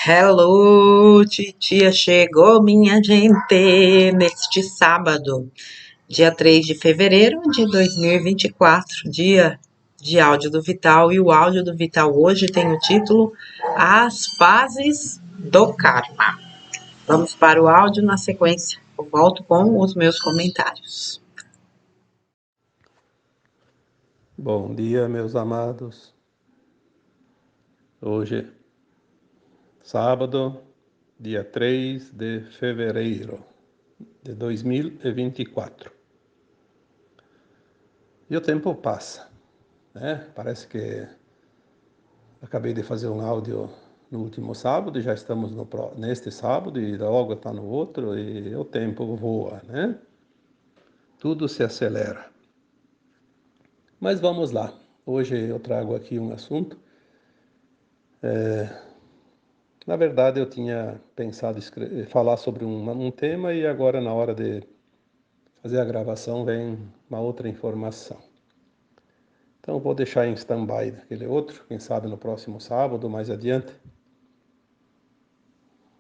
Hello, titia chegou, minha gente, neste sábado, dia 3 de fevereiro de 2024, dia de áudio do Vital. E o áudio do Vital hoje tem o título As Fases do Karma. Vamos para o áudio na sequência. Eu volto com os meus comentários. Bom dia, meus amados. Hoje, sábado, dia 3 de fevereiro de 2024. E o tempo passa, né? Parece que acabei de fazer um áudio no último sábado e já estamos neste sábado e logo está no outro e o tempo voa, né? Tudo se acelera. Mas vamos lá. Hoje eu trago aqui um assunto. Na verdade, eu tinha pensado falar sobre um tema e agora, na hora de fazer a gravação, vem uma outra informação. Então, eu vou deixar em stand-by aquele outro, quem sabe no próximo sábado, mais adiante.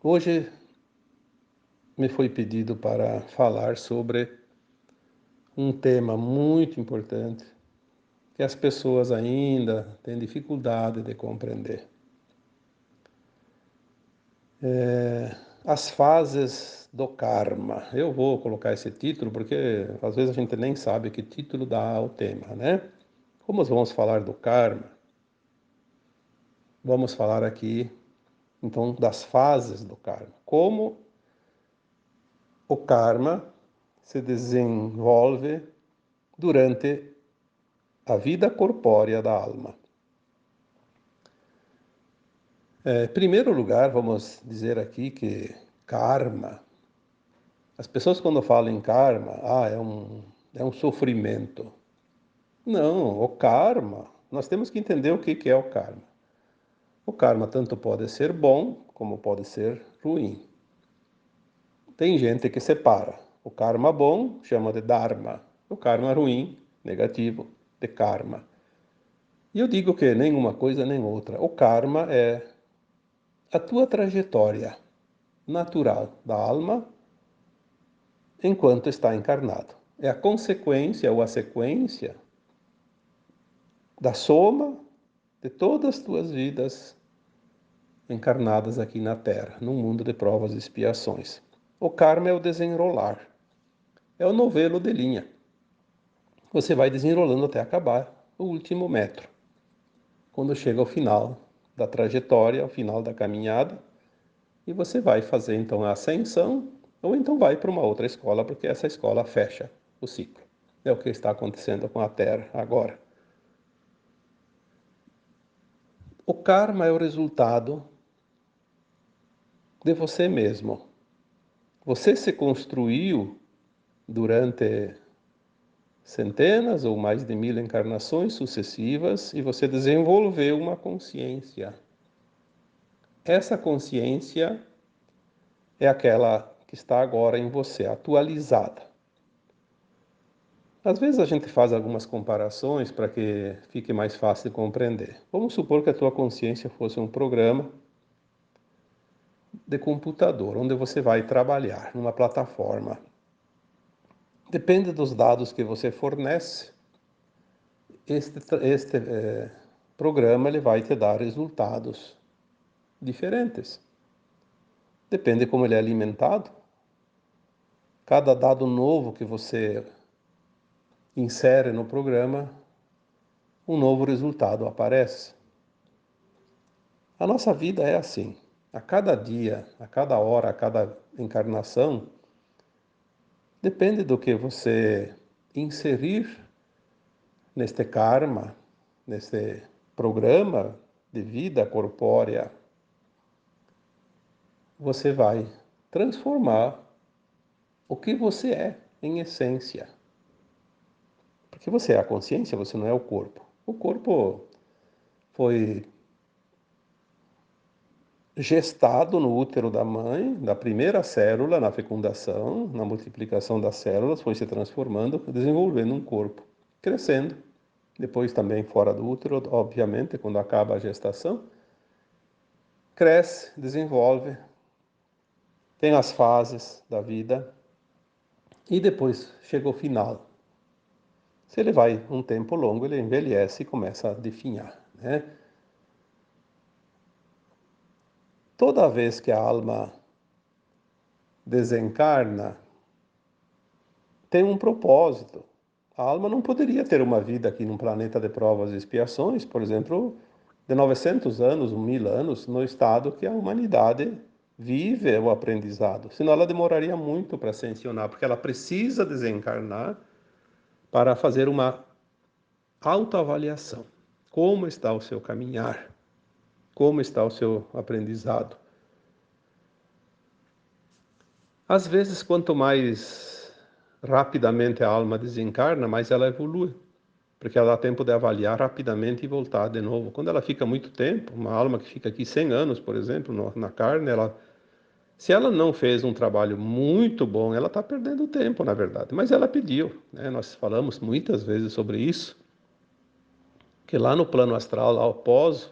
Hoje me foi pedido para falar sobre um tema muito importante que as pessoas ainda têm dificuldade de compreender. As fases do karma. Eu vou colocar esse título porque às vezes a gente nem sabe que título dá ao tema, né? Como vamos falar do karma, vamos falar aqui então das fases do karma. Como o karma se desenvolve durante a vida corpórea da alma. Em primeiro lugar, vamos dizer aqui que karma, as pessoas quando falam em karma, é um sofrimento. Não, o karma, nós temos que entender o que é o karma. O karma tanto pode ser bom como pode ser ruim. Tem gente que separa. O karma bom chama de dharma. O karma ruim, negativo, de karma. E eu digo que nem uma coisa nem outra. O karma é a tua trajetória natural da alma enquanto está encarnado. É a consequência ou a sequência da soma de todas as tuas vidas encarnadas aqui na Terra, num mundo de provas e expiações. O karma é o desenrolar, é o novelo de linha. Você vai desenrolando até acabar o último metro. Quando chega ao final da trajetória, ao final da caminhada, e você vai fazer então a ascensão, ou então vai para uma outra escola, porque essa escola fecha o ciclo. É o que está acontecendo com a Terra agora. O karma é o resultado de você mesmo. Você se construiu durante centenas ou mais de 1000 encarnações sucessivas e você desenvolveu uma consciência. Essa consciência é aquela que está agora em você, atualizada. Às vezes a gente faz algumas comparações para que fique mais fácil de compreender. Vamos supor que a tua consciência fosse um programa de computador, onde você vai trabalhar numa plataforma. Depende dos dados que você fornece, este programa ele vai te dar resultados diferentes. Depende como ele é alimentado. Cada dado novo que você insere no programa, um novo resultado aparece. A nossa vida é assim. A cada dia, a cada hora, a cada encarnação, depende do que você inserir neste karma, neste programa de vida corpórea, você vai transformar o que você é em essência. Porque você é a consciência, você não é o corpo. O corpo foi gestado no útero da mãe, da primeira célula, na fecundação, na multiplicação das células, foi se transformando, desenvolvendo um corpo, crescendo. Depois também fora do útero, obviamente, quando acaba a gestação, cresce, desenvolve, tem as fases da vida e depois chega o final. Se ele vai um tempo longo, ele envelhece e começa a definhar, né? Toda vez que a alma desencarna, tem um propósito. A alma não poderia ter uma vida aqui num planeta de provas e expiações, por exemplo, de 900 anos, 1000 anos, no estado que a humanidade vive o aprendizado. Senão ela demoraria muito para ascensionar, porque ela precisa desencarnar para fazer uma autoavaliação. Como está o seu caminhar? Como está o seu aprendizado? Às vezes, quanto mais rapidamente a alma desencarna, mais ela evolui, porque ela dá tempo de avaliar rapidamente e voltar de novo. Quando ela fica muito tempo, uma alma que fica aqui 100 anos, por exemplo, na carne, se ela não fez um trabalho muito bom, ela está perdendo tempo, na verdade. Mas ela pediu, né? Nós falamos muitas vezes sobre isso, que lá no plano astral, lá após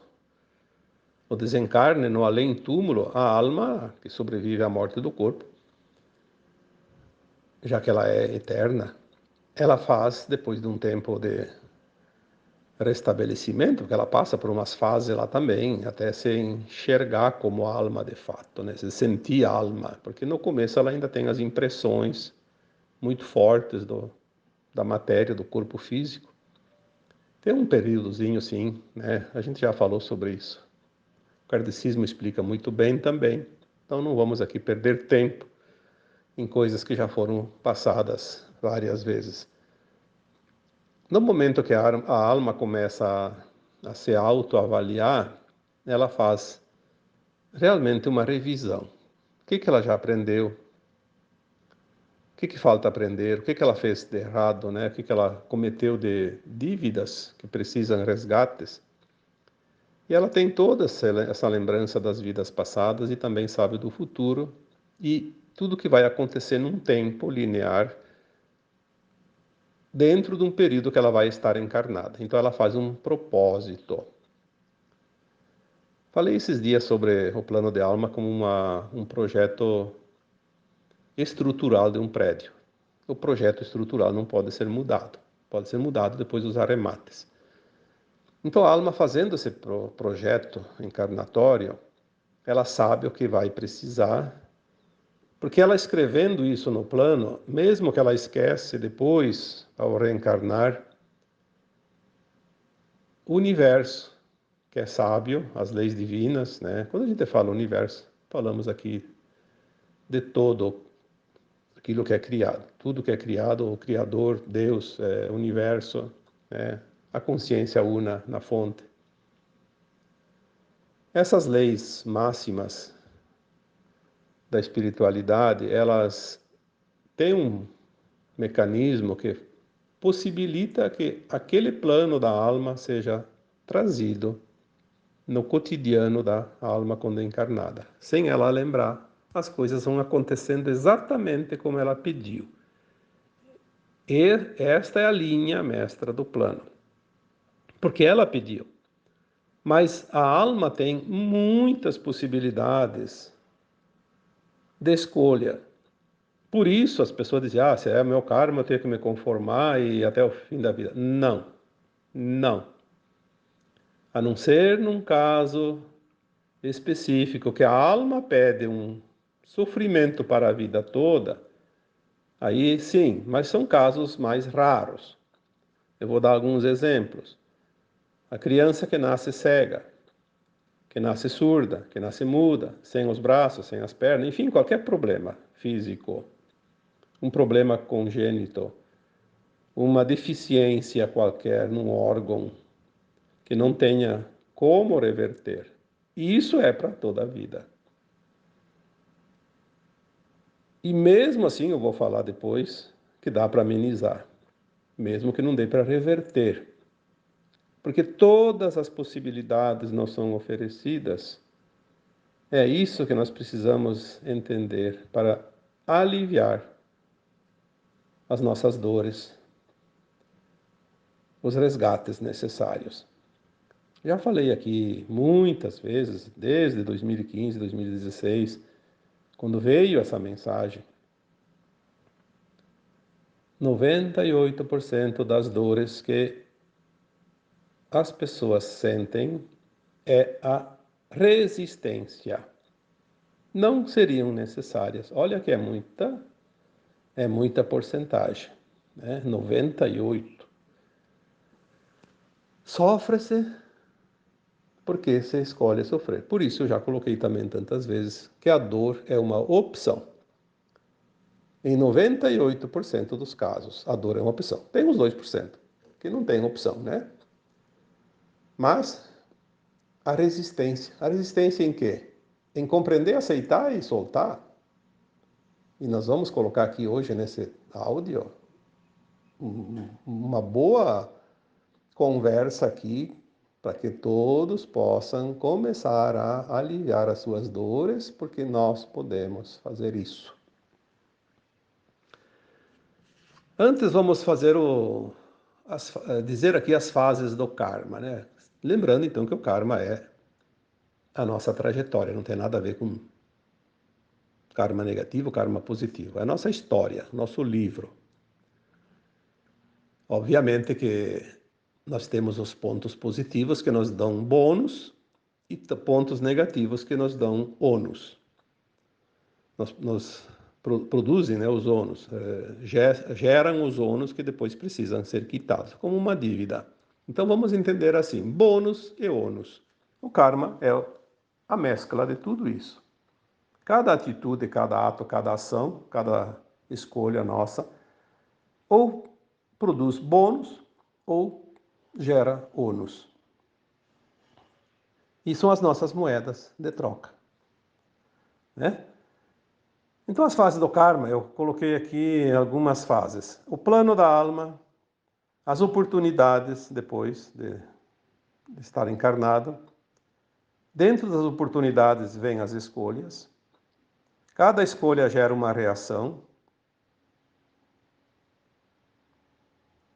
o desencarne, no além-túmulo, a alma que sobrevive à morte do corpo, já que ela é eterna, ela faz, depois de um tempo de restabelecimento, porque ela passa por umas fases lá também, até se enxergar como alma de fato, né? Se sentir alma, porque no começo ela ainda tem as impressões muito fortes da matéria, do corpo físico. Tem um períodozinho, sim, né? A gente já falou sobre isso. O kardecismo explica muito bem também, então não vamos aqui perder tempo em coisas que já foram passadas várias vezes. No momento que a alma começa a se autoavaliar, ela faz realmente uma revisão. O que ela já aprendeu? O que falta aprender? O que ela fez de errado, né? O que ela cometeu de dívidas que precisam resgates? E ela tem toda essa lembrança das vidas passadas e também sabe do futuro e tudo que vai acontecer num tempo linear dentro de um período que ela vai estar encarnada. Então ela faz um propósito. Falei esses dias sobre o plano de alma como um projeto estrutural de um prédio. O projeto estrutural não pode ser mudado. Pode ser mudado depois dos arremates. Então a alma fazendo esse projeto encarnatório, ela sabe o que vai precisar, porque ela escrevendo isso no plano, mesmo que ela esquece depois, ao reencarnar, o universo, que é sábio, as leis divinas, né? Quando a gente fala universo, falamos aqui de todo aquilo que é criado. Tudo que é criado, o Criador, Deus, o universo, a consciência una na fonte. Essas leis máximas da espiritualidade, elas têm um mecanismo que possibilita que aquele plano da alma seja trazido no cotidiano da alma quando encarnada. Sem ela lembrar, as coisas vão acontecendo exatamente como ela pediu. E esta é a linha mestra do plano. Porque ela pediu. Mas a alma tem muitas possibilidades de escolha. Por isso as pessoas dizem, se é meu karma, eu tenho que me conformar e até o fim da vida. Não, não. A não ser num caso específico que a alma pede um sofrimento para a vida toda, aí sim, mas são casos mais raros. Eu vou dar alguns exemplos. A criança que nasce cega, que nasce surda, que nasce muda, sem os braços, sem as pernas, enfim, qualquer problema físico, um problema congênito, uma deficiência qualquer num órgão que não tenha como reverter. E isso é para toda a vida. E mesmo assim, eu vou falar depois, que dá para amenizar, mesmo que não dê para reverter. Porque todas as possibilidades não são oferecidas. É isso que nós precisamos entender para aliviar as nossas dores, os resgates necessários. Já falei aqui muitas vezes, desde 2015, 2016, quando veio essa mensagem. 98% das dores que as pessoas sentem é a resistência. Não seriam necessárias. Olha que é muita porcentagem, né? 98. Sofre-se porque se escolhe sofrer. Por isso eu já coloquei também tantas vezes que a dor é uma opção. Em 98% dos casos, a dor é uma opção. Tem uns 2% que não tem opção, né? Mas a resistência em quê? Em compreender, aceitar e soltar. E nós vamos colocar aqui hoje nesse áudio uma boa conversa aqui para que todos possam começar a aliviar as suas dores, porque nós podemos fazer isso. Antes vamos fazer dizer aqui as fases do karma, né? Lembrando então que o karma é a nossa trajetória, não tem nada a ver com karma negativo, karma positivo. É a nossa história, nosso livro. Obviamente que nós temos os pontos positivos que nos dão bônus e pontos negativos que nos dão ônus. Nos produzem, né, os ônus, geram os ônus que depois precisam ser quitados, como uma dívida. Então vamos entender assim, bônus e ônus. O karma é a mescla de tudo isso. Cada atitude, cada ato, cada ação, cada escolha nossa, ou produz bônus ou gera ônus. E são as nossas moedas de troca, né? Então as fases do karma, eu coloquei aqui algumas fases. O plano da alma, as oportunidades depois de estar encarnado. Dentro das oportunidades vêm as escolhas. Cada escolha gera uma reação.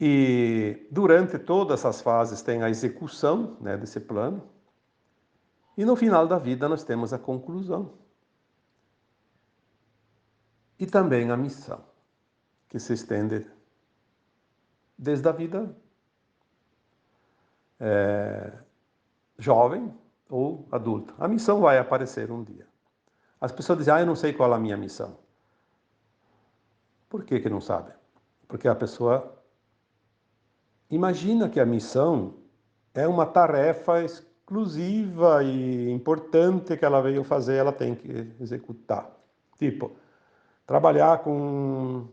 E durante todas essas fases tem a execução, né, desse plano. E no final da vida nós temos a conclusão. E também a missão, que se estende desde a vida jovem ou adulta. A missão vai aparecer um dia. As pessoas dizem, eu não sei qual é a minha missão. Por que não sabe? Porque a pessoa imagina que a missão é uma tarefa exclusiva e importante que ela veio fazer, ela tem que executar. Tipo, trabalhar com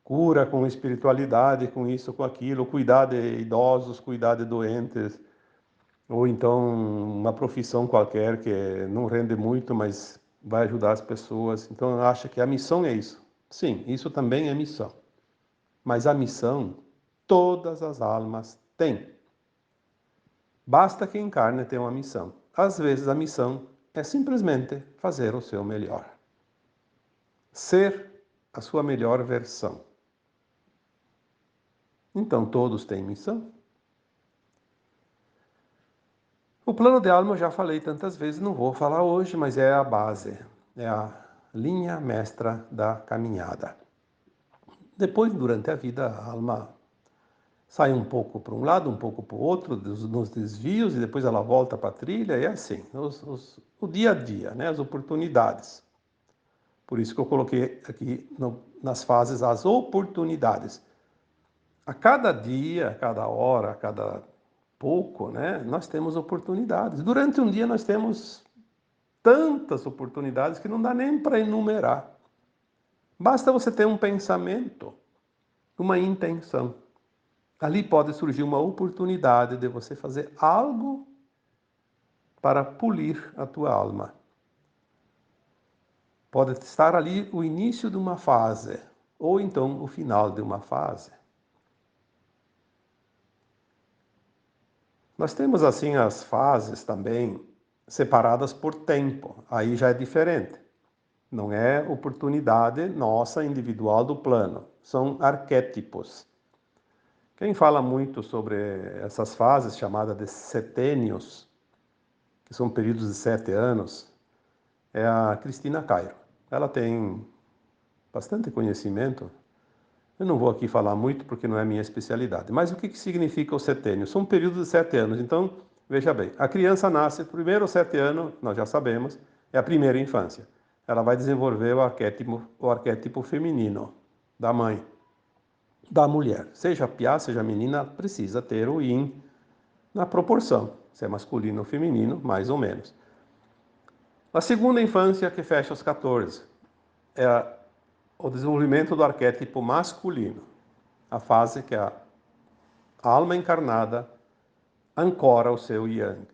cura, com espiritualidade, com isso, com aquilo, cuidar de idosos, cuidar de doentes, ou então uma profissão qualquer que não rende muito, mas vai ajudar as pessoas. Então, acha que a missão é isso. Sim, isso também é missão. Mas a missão, todas as almas têm. Basta que encarne ter uma missão. Às vezes a missão é simplesmente fazer o seu melhor. Ser a sua melhor versão. Então todos têm missão. O plano de alma eu já falei tantas vezes, não vou falar hoje, mas é a base, é a linha mestra da caminhada. Depois, durante a vida, a alma sai um pouco para um lado, um pouco para o outro, nos desvios, e depois ela volta para a trilha, e é assim, o dia a dia, né, as oportunidades. Por isso que eu coloquei aqui nas fases as oportunidades. A cada dia, a cada hora, a cada pouco, né, nós temos oportunidades. Durante um dia nós temos tantas oportunidades que não dá nem para enumerar. Basta você ter um pensamento, uma intenção. Ali pode surgir uma oportunidade de você fazer algo para polir a tua alma. Pode estar ali o início de uma fase, ou então o final de uma fase. Nós temos assim as fases também separadas por tempo, aí já é diferente. Não é oportunidade nossa individual do plano, são arquétipos. Quem fala muito sobre essas fases chamadas de setênios, que são períodos de 7 anos, é a Cristina Cairo. Ela tem bastante conhecimento. Eu não vou aqui falar muito porque não é minha especialidade. Mas o que significa o setênio? São períodos de 7 anos. Então, veja bem, a criança nasce, primeiro 7 anos, nós já sabemos, é a primeira infância. Ela vai desenvolver o arquétipo feminino da mãe, da mulher. Seja piá, seja menina, precisa ter o yin na proporção. Se é masculino ou feminino, mais ou menos. A segunda infância, que fecha os 14, é o desenvolvimento do arquétipo masculino. A fase que a alma encarnada ancora o seu yang,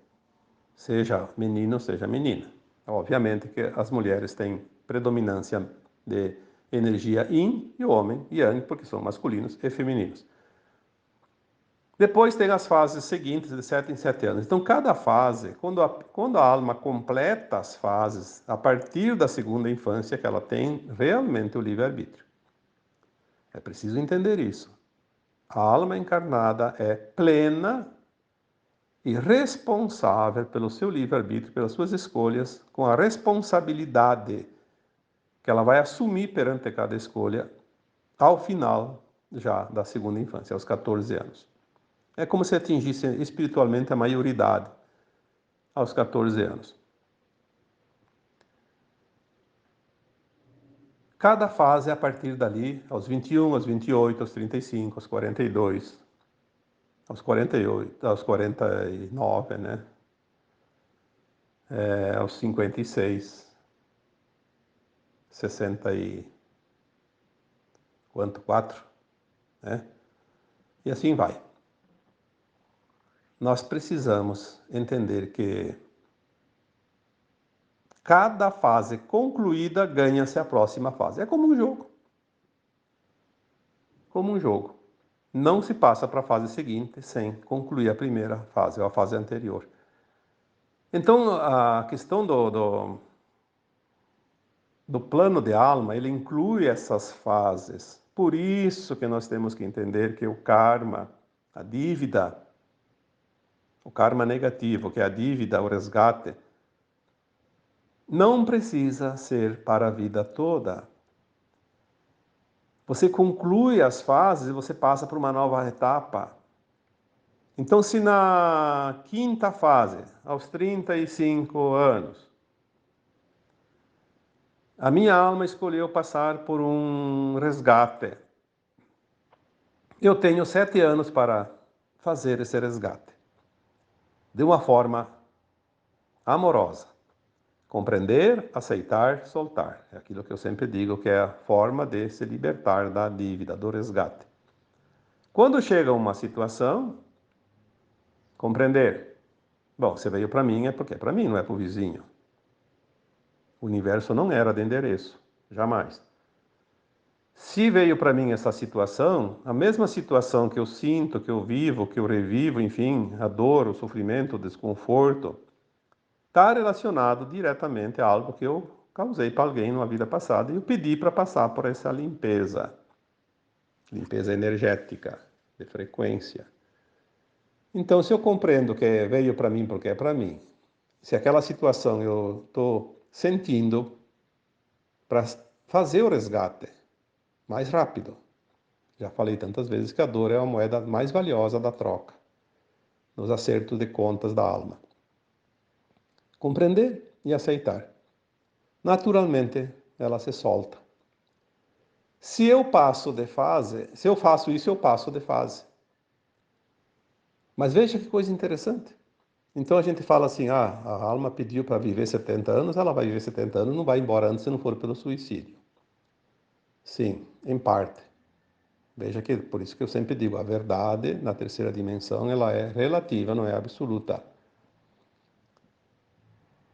seja menino, seja menina. Obviamente que as mulheres têm predominância de energia yin e o homem yang, porque são masculinos e femininos. Depois tem as fases seguintes, de 7 em 7 anos. Então, cada fase, quando a alma completa as fases, a partir da segunda infância, que ela tem realmente o livre-arbítrio. É preciso entender isso. A alma encarnada é plena e responsável pelo seu livre-arbítrio, pelas suas escolhas, com a responsabilidade que ela vai assumir perante cada escolha ao final já da segunda infância, aos 14 anos. É como se atingisse espiritualmente a maioridade aos 14 anos. Cada fase, a partir dali, aos 21, aos 28, aos 35, aos 42, aos 48, aos 49, né? Aos 56, 60 e quanto? 4, né? E assim vai. Nós precisamos entender que cada fase concluída ganha-se a próxima fase. É como um jogo. Como um jogo. Não se passa para a fase seguinte sem concluir a primeira fase, ou a fase anterior. Então, a questão do plano de alma, ele inclui essas fases. Por isso que nós temos que entender que o karma, a dívida, o karma negativo, que é a dívida, o resgate, não precisa ser para a vida toda. Você conclui as fases e você passa para uma nova etapa. Então, se na quinta fase, aos 35 anos, a minha alma escolheu passar por um resgate, eu tenho 7 anos para fazer esse resgate, de uma forma amorosa. Compreender, aceitar, soltar. É aquilo que eu sempre digo que é a forma de se libertar da dívida, do resgate. Quando chega uma situação, compreender. Bom, você veio para mim é porque é para mim, não é para o vizinho. O universo não era de endereço, jamais. Se veio para mim essa situação, a mesma situação que eu sinto, que eu vivo, que eu revivo, enfim, a dor, o sofrimento, o desconforto, está relacionado diretamente a algo que eu causei para alguém numa vida passada e eu pedi para passar por essa limpeza. Limpeza energética, de frequência. Então, se eu compreendo que veio para mim porque é para mim, se aquela situação eu estou sentindo para fazer o resgate mais rápido. Já falei tantas vezes que a dor é a moeda mais valiosa da troca, nos acertos de contas da alma. Compreender e aceitar. Naturalmente, ela se solta. Se eu passo de fase, se eu faço isso, eu passo de fase. Mas veja que coisa interessante. Então a gente fala assim, a alma pediu para viver 70 anos, ela vai viver 70 anos, não vai embora antes se não for pelo suicídio. Sim, em parte. Veja que, por isso que eu sempre digo, a verdade na terceira dimensão, ela é relativa, não é absoluta.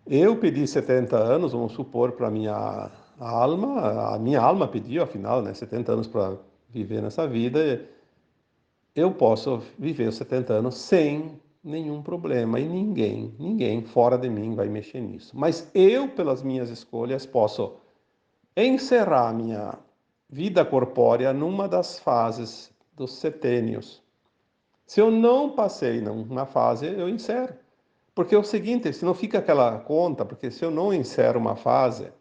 Eu pedi 70 anos, vamos supor, para a minha alma pediu, afinal, né, 70 anos para viver nessa vida, eu posso viver os 70 anos sem nenhum problema e ninguém fora de mim vai mexer nisso. Mas eu, pelas minhas escolhas, posso encerrar minha vida corpórea numa das fases dos setênios. Se eu não passei na fase, eu insero. Porque é o seguinte, se não fica aquela conta, porque se eu não insero uma fase,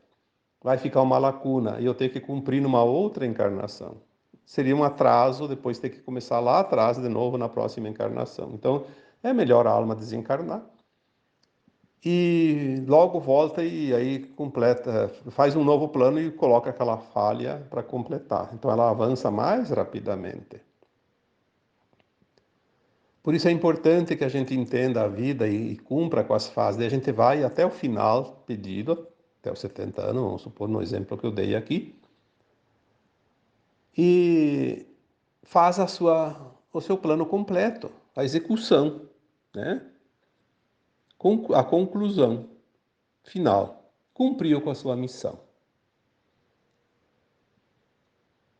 vai ficar uma lacuna e eu tenho que cumprir numa outra encarnação. Seria um atraso, depois ter que começar lá atrás de novo na próxima encarnação. Então, é melhor a alma desencarnar e logo volta e aí completa, faz um novo plano e coloca aquela falha para completar. Então, ela avança mais rapidamente. Por isso é importante que a gente entenda a vida e cumpra com as fases. Daí a gente vai até o final pedido, até os 70 anos, vamos supor no exemplo que eu dei aqui, e faz o seu plano completo, a execução, né? A conclusão final. Cumpriu com a sua missão.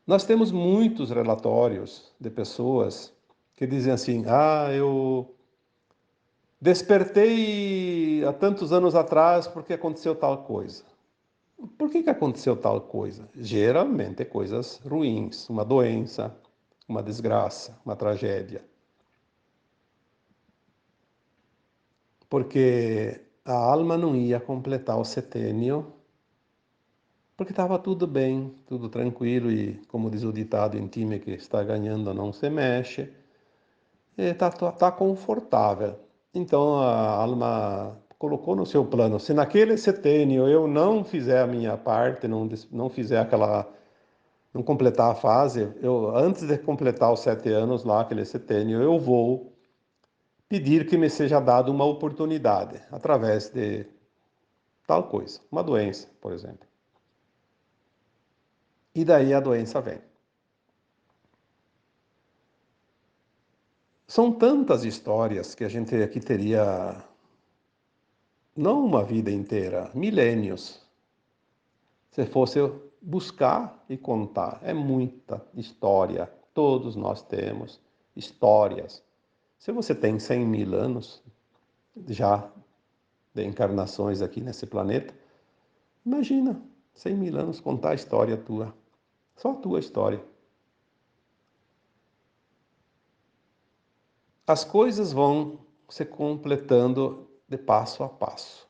Nós temos muitos relatórios de pessoas que dizem assim: ah, eu despertei há tantos anos atrás porque aconteceu tal coisa. Por que aconteceu tal coisa? Geralmente é coisas ruins, uma doença, uma desgraça, uma tragédia. Porque a alma não ia completar o setênio, porque estava tudo bem, tudo tranquilo e, como diz o ditado, em time que está ganhando não se mexe, está confortável. Então a alma colocou no seu plano, se naquele setênio eu não fizer a minha parte, não fizer aquela, não completar a fase, antes de completar os 7 anos lá, aquele setênio, eu vou pedir que me seja dada uma oportunidade, através de tal coisa, uma doença, por exemplo. E daí a doença vem. São tantas histórias que a gente aqui teria, não uma vida inteira, milênios, se fosse buscar e contar. É muita história, todos nós temos histórias. Se você tem 100 mil anos já de encarnações aqui nesse planeta, imagina 100 mil anos contar a história tua, só a tua história. As coisas vão se completando de passo a passo.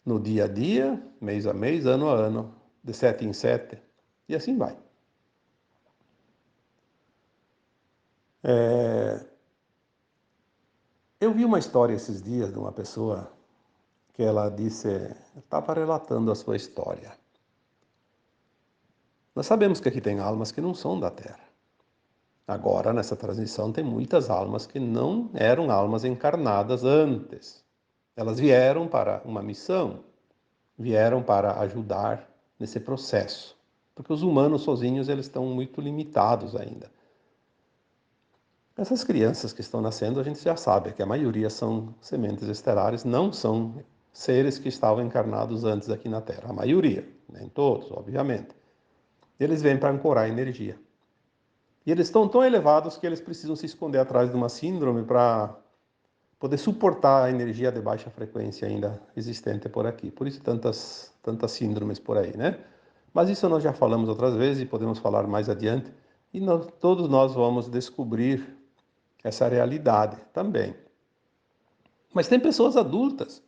No dia a dia, mês a mês, ano a ano, de 7 em 7, e assim vai. Eu vi uma história esses dias de uma pessoa que ela disse, estava relatando a sua história. Nós sabemos que aqui tem almas que não são da Terra. Agora, nessa transição, tem muitas almas que não eram almas encarnadas antes. Elas vieram para uma missão, vieram para ajudar nesse processo. Porque os humanos sozinhos, eles estão muito limitados ainda. Essas crianças que estão nascendo, a gente já sabe que a maioria são sementes estelares, não são seres que estavam encarnados antes aqui na Terra. A maioria, nem todos, obviamente. Eles vêm para ancorar energia. E eles estão tão elevados que eles precisam se esconder atrás de uma síndrome para poder suportar a energia de baixa frequência ainda existente por aqui. Por isso tantas síndromes por aí, né? Mas isso nós já falamos outras vezes e podemos falar mais adiante. E todos nós vamos descobrir essa realidade também. Mas tem pessoas adultas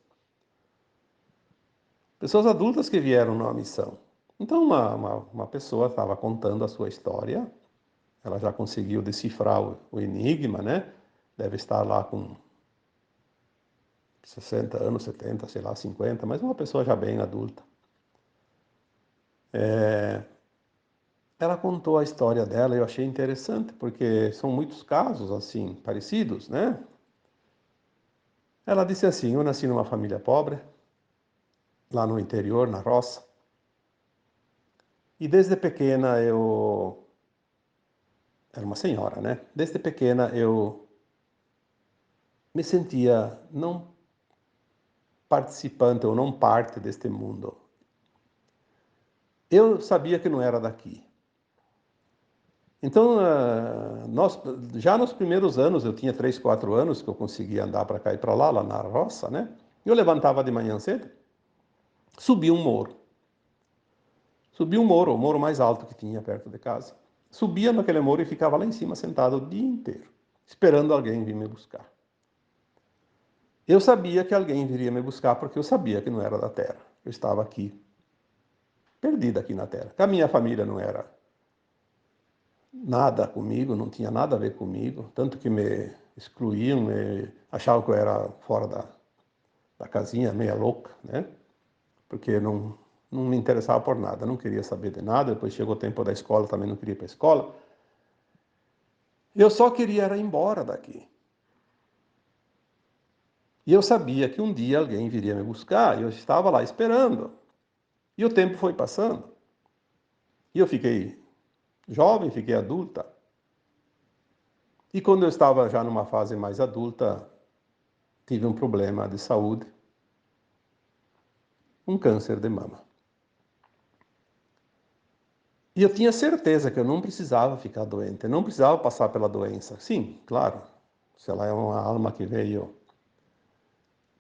que vieram numa missão. Então uma pessoa estava contando a sua história, ela já conseguiu decifrar o enigma, né? Deve estar lá com 60 anos, 70, sei lá, 50, mas uma pessoa já bem adulta. Ela contou a história dela e eu achei interessante, porque são muitos casos assim, parecidos, né? Ela disse assim: eu nasci numa família pobre, lá no interior, na roça, e desde pequena eu. Era uma senhora, né? Desde pequena eu me sentia não participante ou não parte deste mundo. Eu sabia que não era daqui. Então, já nos primeiros anos, eu tinha 3, 4 anos que eu conseguia andar para cá e para lá na roça, né? Eu levantava de manhã cedo, subia um morro. Subia um morro, o morro mais alto que tinha perto de casa. Subia naquele morro e ficava lá em cima sentado o dia inteiro. esperando alguém vir me buscar. Eu sabia que alguém viria me buscar porque eu sabia que não era da Terra. Eu estava aqui, perdido aqui na Terra. Que a minha família não era nada comigo, não tinha nada a ver comigo, tanto que me excluíam, achavam que eu era fora da casinha, meia louca, né? Porque não me interessava por nada, não queria saber de nada. Depois chegou o tempo da escola, também não queria ir para a escola. Eu só queria ir embora daqui. E eu sabia que um dia alguém viria me buscar, e eu estava lá esperando. E o tempo foi passando. E eu fiquei jovem, fiquei adulta. E quando eu estava já numa fase mais adulta, tive um problema de saúde, um câncer de mama. E eu tinha certeza que eu não precisava ficar doente, eu não precisava passar pela doença. Sim, claro, se ela é uma alma que veio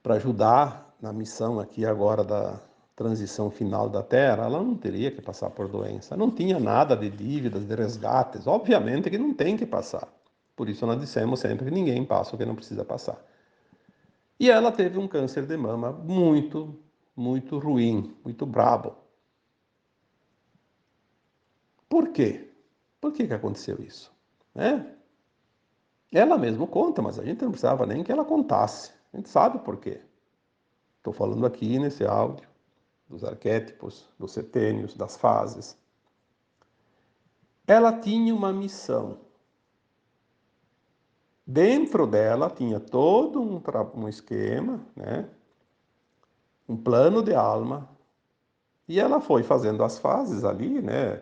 para ajudar na missão aqui agora da transição final da Terra, ela não teria que passar por doença. Não tinha nada de dívidas, de resgates. Obviamente que não tem que passar. Por isso nós dissemos sempre que ninguém passa o que não precisa passar. E ela teve um câncer de mama muito, muito ruim, muito brabo. Por quê? Por que aconteceu isso? Né? Ela mesma conta, mas a gente não precisava nem que ela contasse. A gente sabe por quê. Estou falando aqui nesse áudio dos arquétipos, dos setênios, das fases. Ela tinha uma missão. Dentro dela tinha todo um esquema, né? Um plano de alma. E ela foi fazendo as fases ali, né?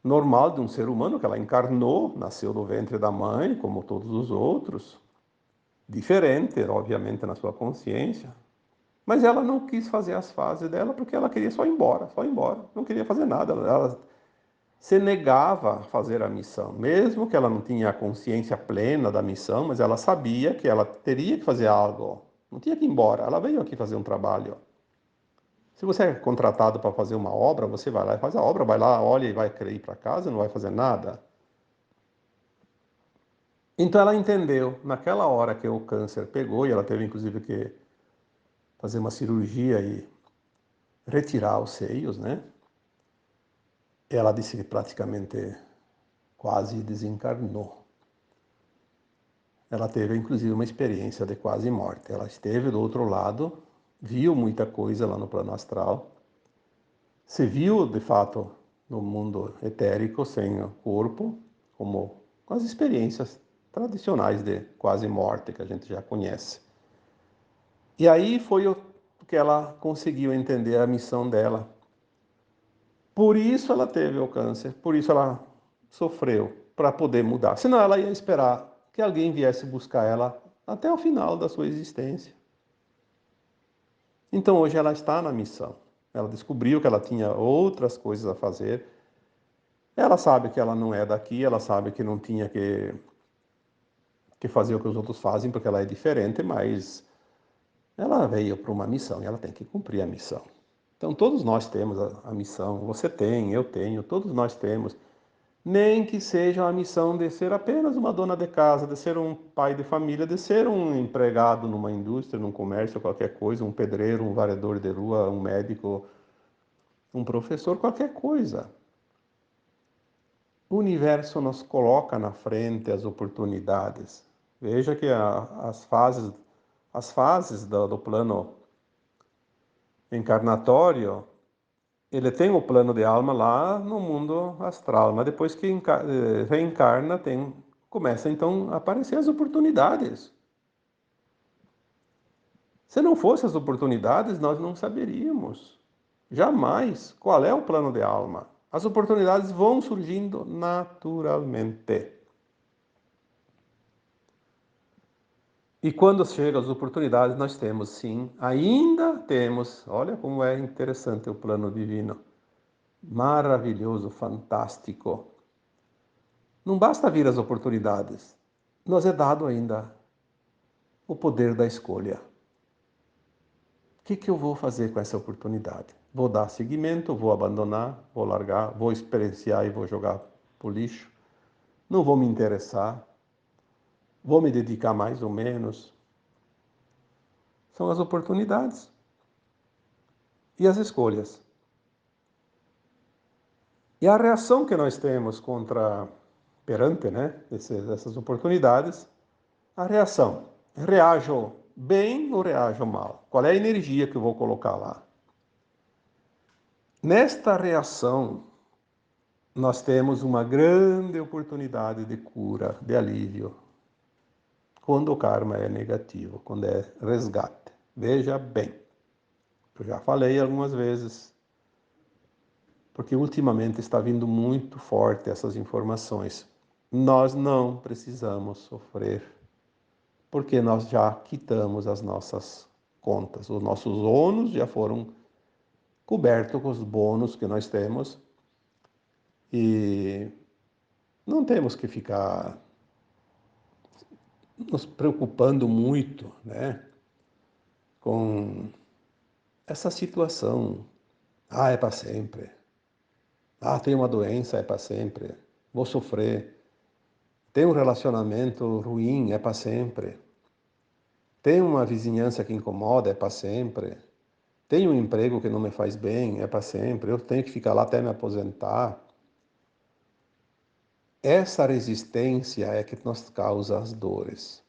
Normal de um ser humano, que ela encarnou, nasceu do ventre da mãe, como todos os outros. Diferente, obviamente, na sua consciência. Mas ela não quis fazer as fases dela porque ela queria só ir embora, só ir embora. Não queria fazer nada. Ela se negava a fazer a missão, mesmo que ela não tinha a consciência plena da missão, mas ela sabia que ela teria que fazer algo. Não tinha que ir embora. Ela veio aqui fazer um trabalho. Se você é contratado para fazer uma obra, você vai lá e faz a obra, vai lá, olha e vai querer ir para casa, não vai fazer nada. Então ela entendeu, naquela hora que o câncer pegou, e ela teve inclusive que fazer uma cirurgia e retirar os seios, né? Ela disse que praticamente quase desencarnou. Ela teve inclusive uma experiência de quase morte. Ela esteve do outro lado, viu muita coisa lá no plano astral, se viu de fato no mundo etérico, sem corpo, como as experiências tradicionais de quase morte que a gente já conhece. E aí foi o que ela conseguiu entender a missão dela. Por isso ela teve o câncer, por isso ela sofreu, para poder mudar. Senão ela ia esperar que alguém viesse buscar ela até o final da sua existência. Então hoje ela está na missão. Ela descobriu que ela tinha outras coisas a fazer. Ela sabe que ela não é daqui, ela sabe que não tinha que fazer o que os outros fazem, porque ela é diferente, mas ela veio para uma missão e ela tem que cumprir a missão. Então todos nós temos a missão, você tem, eu tenho, todos nós temos. Nem que seja a missão de ser apenas uma dona de casa, de ser um pai de família, de ser um empregado numa indústria, num comércio, qualquer coisa, um pedreiro, um varredor de rua, um médico, um professor, qualquer coisa. O universo nos coloca na frente as oportunidades. Veja que as fases do plano encarnatório, ele tem o plano de alma lá no mundo astral, mas depois que reencarna, começa então a aparecer as oportunidades. Se não fossem as oportunidades, nós não saberíamos jamais qual é o plano de alma. As oportunidades vão surgindo naturalmente. E quando chegam as oportunidades, nós temos sim, ainda temos, olha como é interessante o plano divino. Maravilhoso, fantástico. Não basta vir as oportunidades, nos é dado ainda o poder da escolha. O que eu vou fazer com essa oportunidade? Vou dar seguimento, vou abandonar, vou largar, vou experienciar e vou jogar pro lixo? Não vou me interessar? Vou me dedicar mais ou menos? São as oportunidades e as escolhas. E a reação que nós temos perante, né, essas oportunidades, a reação. Reajo bem ou reajo mal? Qual é a energia que eu vou colocar lá? Nesta reação, nós temos uma grande oportunidade de cura, de alívio, quando o karma é negativo, quando é resgate. Veja bem, eu já falei algumas vezes, porque ultimamente está vindo muito forte essas informações. Nós não precisamos sofrer, porque nós já quitamos as nossas contas. Os nossos ônus já foram cobertos com os bônus que nós temos e não temos que ficar nos preocupando muito, né, com essa situação. Ah, é para sempre. Ah, tem uma doença, é para sempre. Vou sofrer. Tem um relacionamento ruim, é para sempre. Tem uma vizinhança que incomoda, é para sempre. Tem um emprego que não me faz bem, é para sempre. Eu tenho que ficar lá até me aposentar. Essa resistência é que nos causa as dores.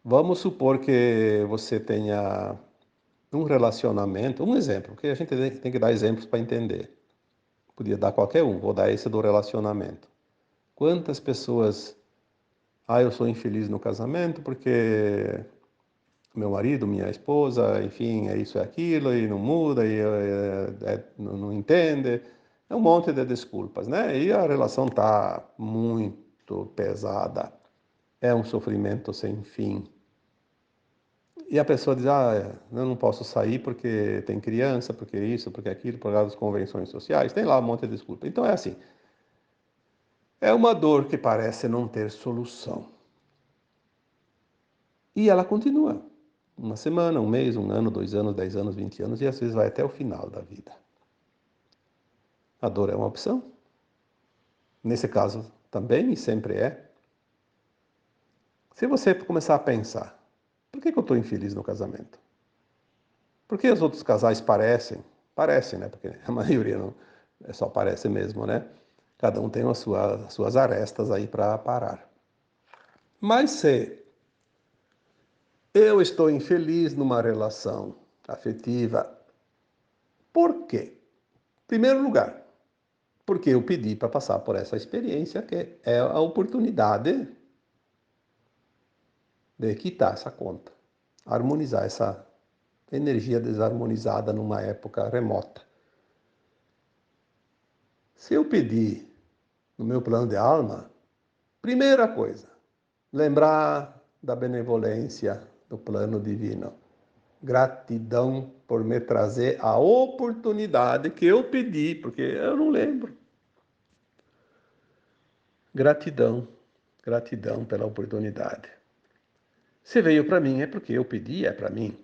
Vamos supor que você tenha um relacionamento, um exemplo, porque a gente tem que dar exemplos para entender. Podia dar qualquer um, vou dar esse do relacionamento. Quantas pessoas, eu sou infeliz no casamento porque meu marido, minha esposa, enfim, é isso, é aquilo, e não muda, e não entende. É um monte de desculpas, né? E a relação está muito pesada. É um sofrimento sem fim. E a pessoa diz, eu não posso sair porque tem criança, porque isso, porque aquilo, por causa das convenções sociais. Tem lá um monte de desculpa. Então é assim, é uma dor que parece não ter solução. E ela continua. Uma semana, um mês, um ano, 2 anos, 10 anos, 20 anos, e às vezes vai até o final da vida. A dor é uma opção. Nesse caso também, e sempre é. Se você começar a pensar, por que eu estou infeliz no casamento? Por que os outros casais parecem? Parecem, né? Porque a maioria não é só parece mesmo, né? Cada um tem as suas arestas aí para parar. Mas se eu estou infeliz numa relação afetiva, por quê? Em primeiro lugar, porque eu pedi para passar por essa experiência, que é a oportunidade de quitar essa conta, harmonizar essa energia desarmonizada numa época remota. Se eu pedir no meu plano de alma, primeira coisa, lembrar da benevolência do plano divino. Gratidão por me trazer a oportunidade que eu pedi, porque eu não lembro. Gratidão, gratidão pela oportunidade. Se veio para mim é porque eu pedi, é para mim.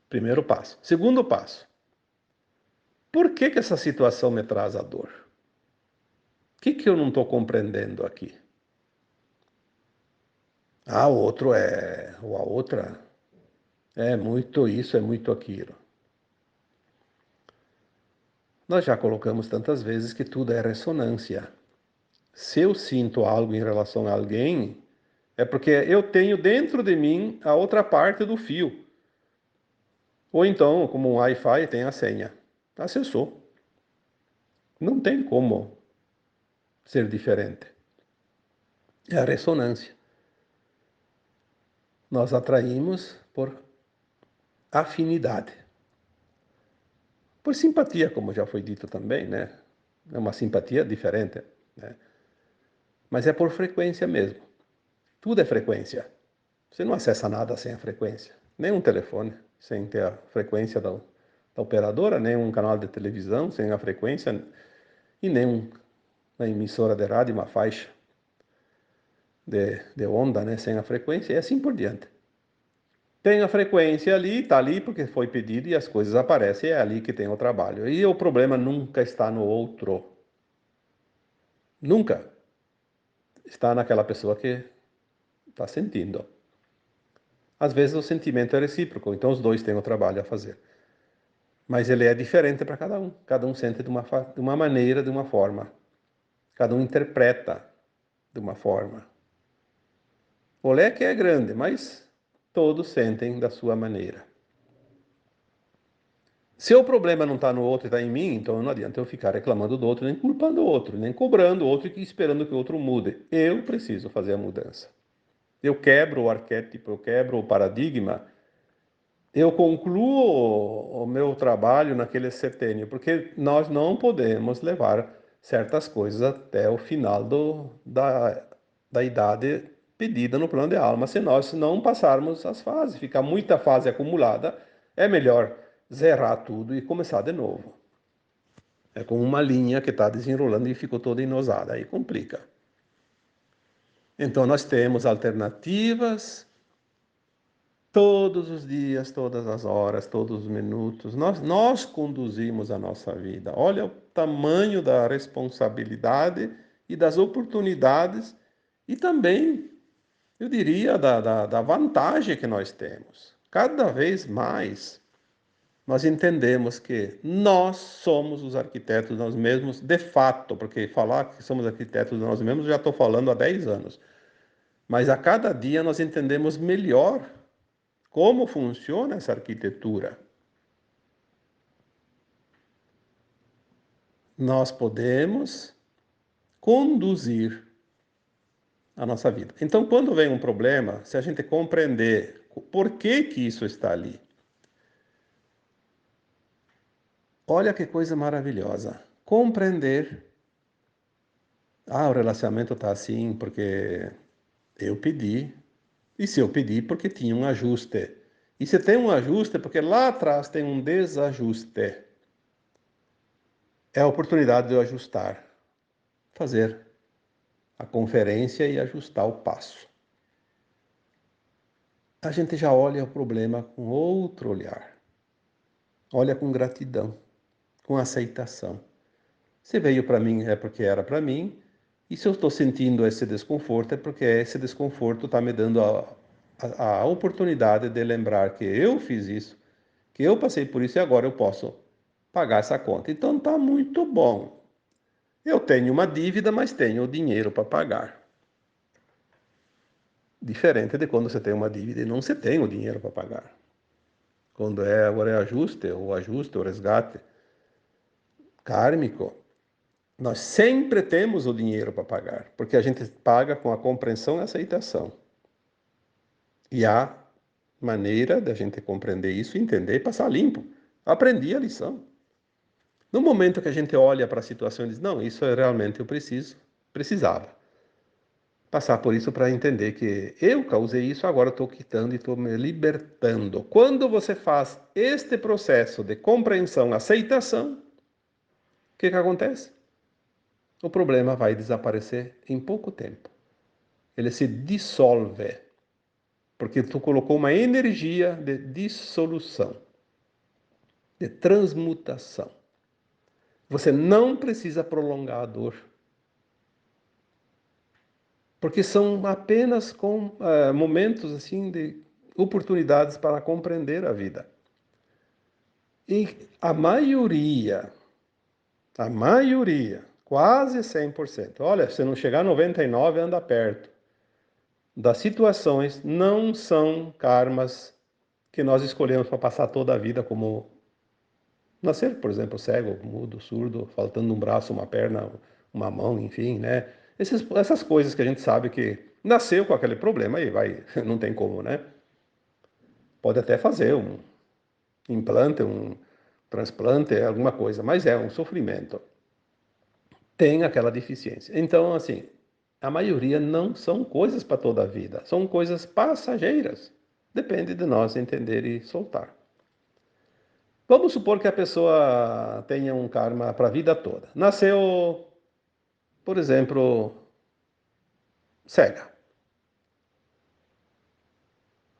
Primeiro passo. Segundo passo. Por que essa situação me traz a dor? O que eu não estou compreendendo aqui? O outro ou a outra é muito isso, é muito aquilo. Nós já colocamos tantas vezes que tudo é ressonância. Se eu sinto algo em relação a alguém, é porque eu tenho dentro de mim a outra parte do fio. Ou então, como um Wi-Fi, tem a senha. Acessou. Não tem como ser diferente. É a ressonância. Nós atraímos por afinidade. Por simpatia, como já foi dito também, né? É uma simpatia diferente, né? Mas é por frequência mesmo. Tudo é frequência. Você não acessa nada sem a frequência. Nem um telefone sem ter a frequência da operadora, nem um canal de televisão sem a frequência, e nem uma emissora de rádio, uma faixa de onda, né, sem a frequência, e assim por diante. Tem a frequência ali, está ali porque foi pedido e as coisas aparecem, é ali que tem o trabalho. E o problema nunca está no outro. Nunca. está naquela pessoa que está sentindo. Às vezes o sentimento é recíproco, então os dois têm o trabalho a fazer. Mas ele é diferente para cada um. Cada um sente de uma maneira, de uma forma. Cada um interpreta de uma forma. O leque é grande, mas todos sentem da sua maneira. Se o problema não está no outro e está em mim, então não adianta eu ficar reclamando do outro, nem culpando o outro, nem cobrando o outro e esperando que o outro mude. Eu preciso fazer a mudança. Eu quebro o arquétipo, eu quebro o paradigma, eu concluo o meu trabalho naquele setênio, porque nós não podemos levar certas coisas até o final da idade pedida no plano de alma, se nós não passarmos as fases. Ficar muita fase acumulada, é melhor zerar tudo e começar de novo. É como uma linha que está desenrolando e ficou toda enosada, aí complica. Então nós temos alternativas todos os dias, todas as horas, todos os minutos. Nós conduzimos a nossa vida. Olha o tamanho da responsabilidade e das oportunidades e também, eu diria, da vantagem que nós temos. Cada vez mais nós entendemos que nós somos os arquitetos de nós mesmos, de fato, porque falar que somos arquitetos de nós mesmos já estou falando há 10 anos. Mas a cada dia nós entendemos melhor como funciona essa arquitetura. Nós podemos conduzir a nossa vida. Então, quando vem um problema, se a gente compreender por que que isso está ali, olha que coisa maravilhosa. Compreender, o relacionamento está assim porque eu pedi, e se eu pedi porque tinha um ajuste. E se tem um ajuste é porque lá atrás tem um desajuste. É a oportunidade de eu ajustar, fazer a conferência e ajustar o passo. A gente já olha o problema com outro olhar. Olha com gratidão, com aceitação. Se veio para mim é porque era para mim, e se eu estou sentindo esse desconforto é porque esse desconforto está me dando a oportunidade de lembrar que eu fiz isso, que eu passei por isso e agora eu posso pagar essa conta. Então está muito bom. Eu tenho uma dívida, mas tenho o dinheiro para pagar. Diferente de quando você tem uma dívida e não se tem o dinheiro para pagar. Quando agora é ajuste, o resgate kármico, nós sempre temos o dinheiro para pagar, porque a gente paga com a compreensão e aceitação. E há maneira da gente compreender isso, entender e passar limpo. Aprendi a lição. No momento que a gente olha para a situação e diz, não, isso é realmente eu precisava. Passar por isso para entender que eu causei isso, agora estou quitando e estou me libertando. Quando você faz este processo de compreensão, aceitação, o que acontece? O problema vai desaparecer em pouco tempo. Ele se dissolve, porque tu colocou uma energia de dissolução, de transmutação. Você não precisa prolongar a dor, porque são apenas momentos assim de oportunidades para compreender a vida. E a maioria, quase 100%, olha, se não chegar a 99%, anda perto, das situações não são karmas que nós escolhemos para passar toda a vida, como nascer, por exemplo, cego, mudo, surdo, faltando um braço, uma perna, uma mão, enfim, né? Essas coisas que a gente sabe que nasceu com aquele problema e vai, não tem como, né? Pode até fazer um implante, um transplante, alguma coisa, mas é um sofrimento. Tem aquela deficiência. Então, assim, a maioria não são coisas para toda a vida, são coisas passageiras. Depende de nós entender e soltar. Vamos supor que a pessoa tenha um karma para a vida toda. Nasceu, por exemplo, cega,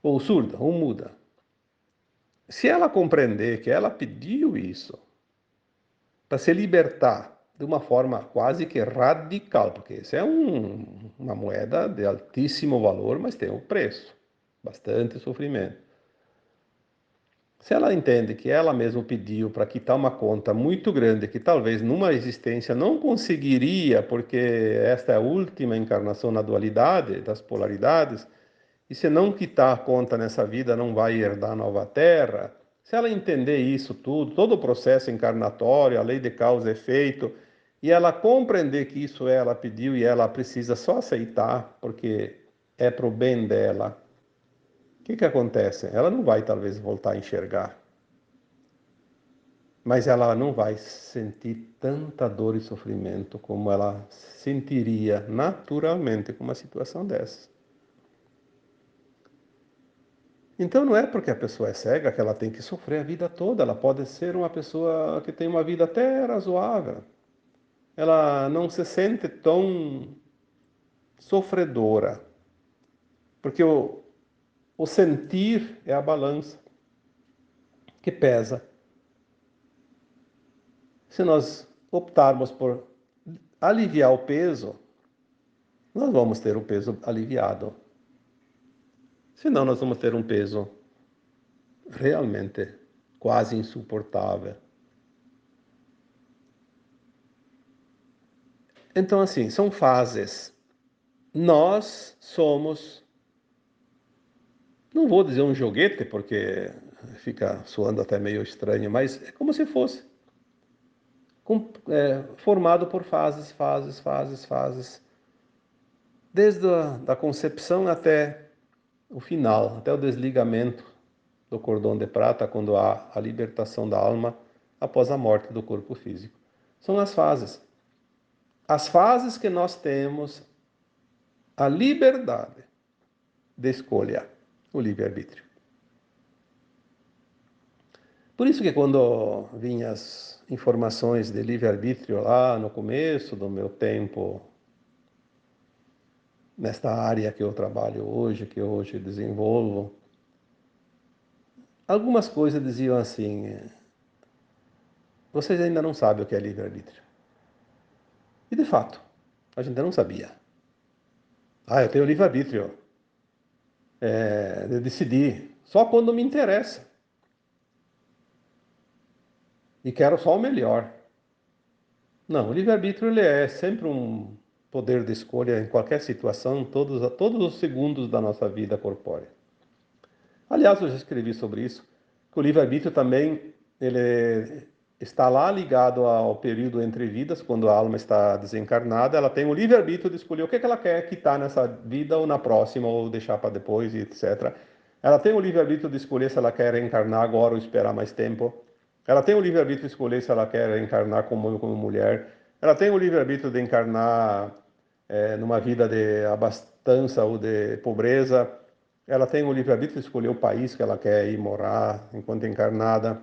ou surda, ou muda. Se ela compreender que ela pediu isso para se libertar de uma forma quase que radical, porque isso é uma moeda de altíssimo valor, mas tem um preço, bastante sofrimento. Se ela entende que ela mesma pediu para quitar uma conta muito grande, que talvez numa existência não conseguiria, porque esta é a última encarnação na dualidade das polaridades, e se não quitar a conta nessa vida, não vai herdar a nova terra. Se ela entender isso tudo, todo o processo encarnatório, a lei de causa e efeito, e ela compreender que isso ela pediu e ela precisa só aceitar, porque é para o bem dela, o que que acontece? Ela não vai talvez voltar a enxergar, mas ela não vai sentir tanta dor e sofrimento como ela sentiria naturalmente com uma situação dessa. Então não é porque a pessoa é cega que ela tem que sofrer a vida toda. Ela pode ser uma pessoa que tem uma vida até razoável. Ela não se sente tão sofredora, porque o sentir é a balança que pesa. Se nós optarmos por aliviar o peso, nós vamos ter o peso aliviado. Senão, nós vamos ter um peso realmente quase insuportável. Então, assim, são fases. Nós somos, não vou dizer um joguete, porque fica soando até meio estranho, mas é como se fosse formado por fases, fases, fases, fases, desde a concepção até o final, até o desligamento do cordão de prata, quando há a libertação da alma após a morte do corpo físico. São as fases. As fases que nós temos a liberdade de escolha, o livre-arbítrio. Por isso que quando vinham as informações de livre-arbítrio lá no começo do meu tempo, nesta área que eu trabalho hoje, que hoje desenvolvo, algumas coisas diziam assim, vocês ainda não sabem o que é livre-arbítrio. E de fato, a gente não sabia. Ah, eu tenho livre-arbítrio de decidir só quando me interessa. E quero só o melhor. Não, o livre-arbítrio ele é sempre um poder de escolha em qualquer situação, todos os segundos da nossa vida corpórea. Aliás, eu já escrevi sobre isso, que o livre-arbítrio também ele está lá ligado ao período entre vidas, quando a alma está desencarnada, ela tem o livre-arbítrio de escolher o que ela quer quitar nessa vida ou na próxima, ou deixar para depois, etc. Ela tem o livre-arbítrio de escolher se ela quer reencarnar agora ou esperar mais tempo. Ela tem o livre-arbítrio de escolher se ela quer encarnar como mulher. Ela tem o livre-arbítrio de encarnar numa vida de abastança ou de pobreza. Ela tem o livre-arbítrio de escolher o país que ela quer ir morar enquanto encarnada,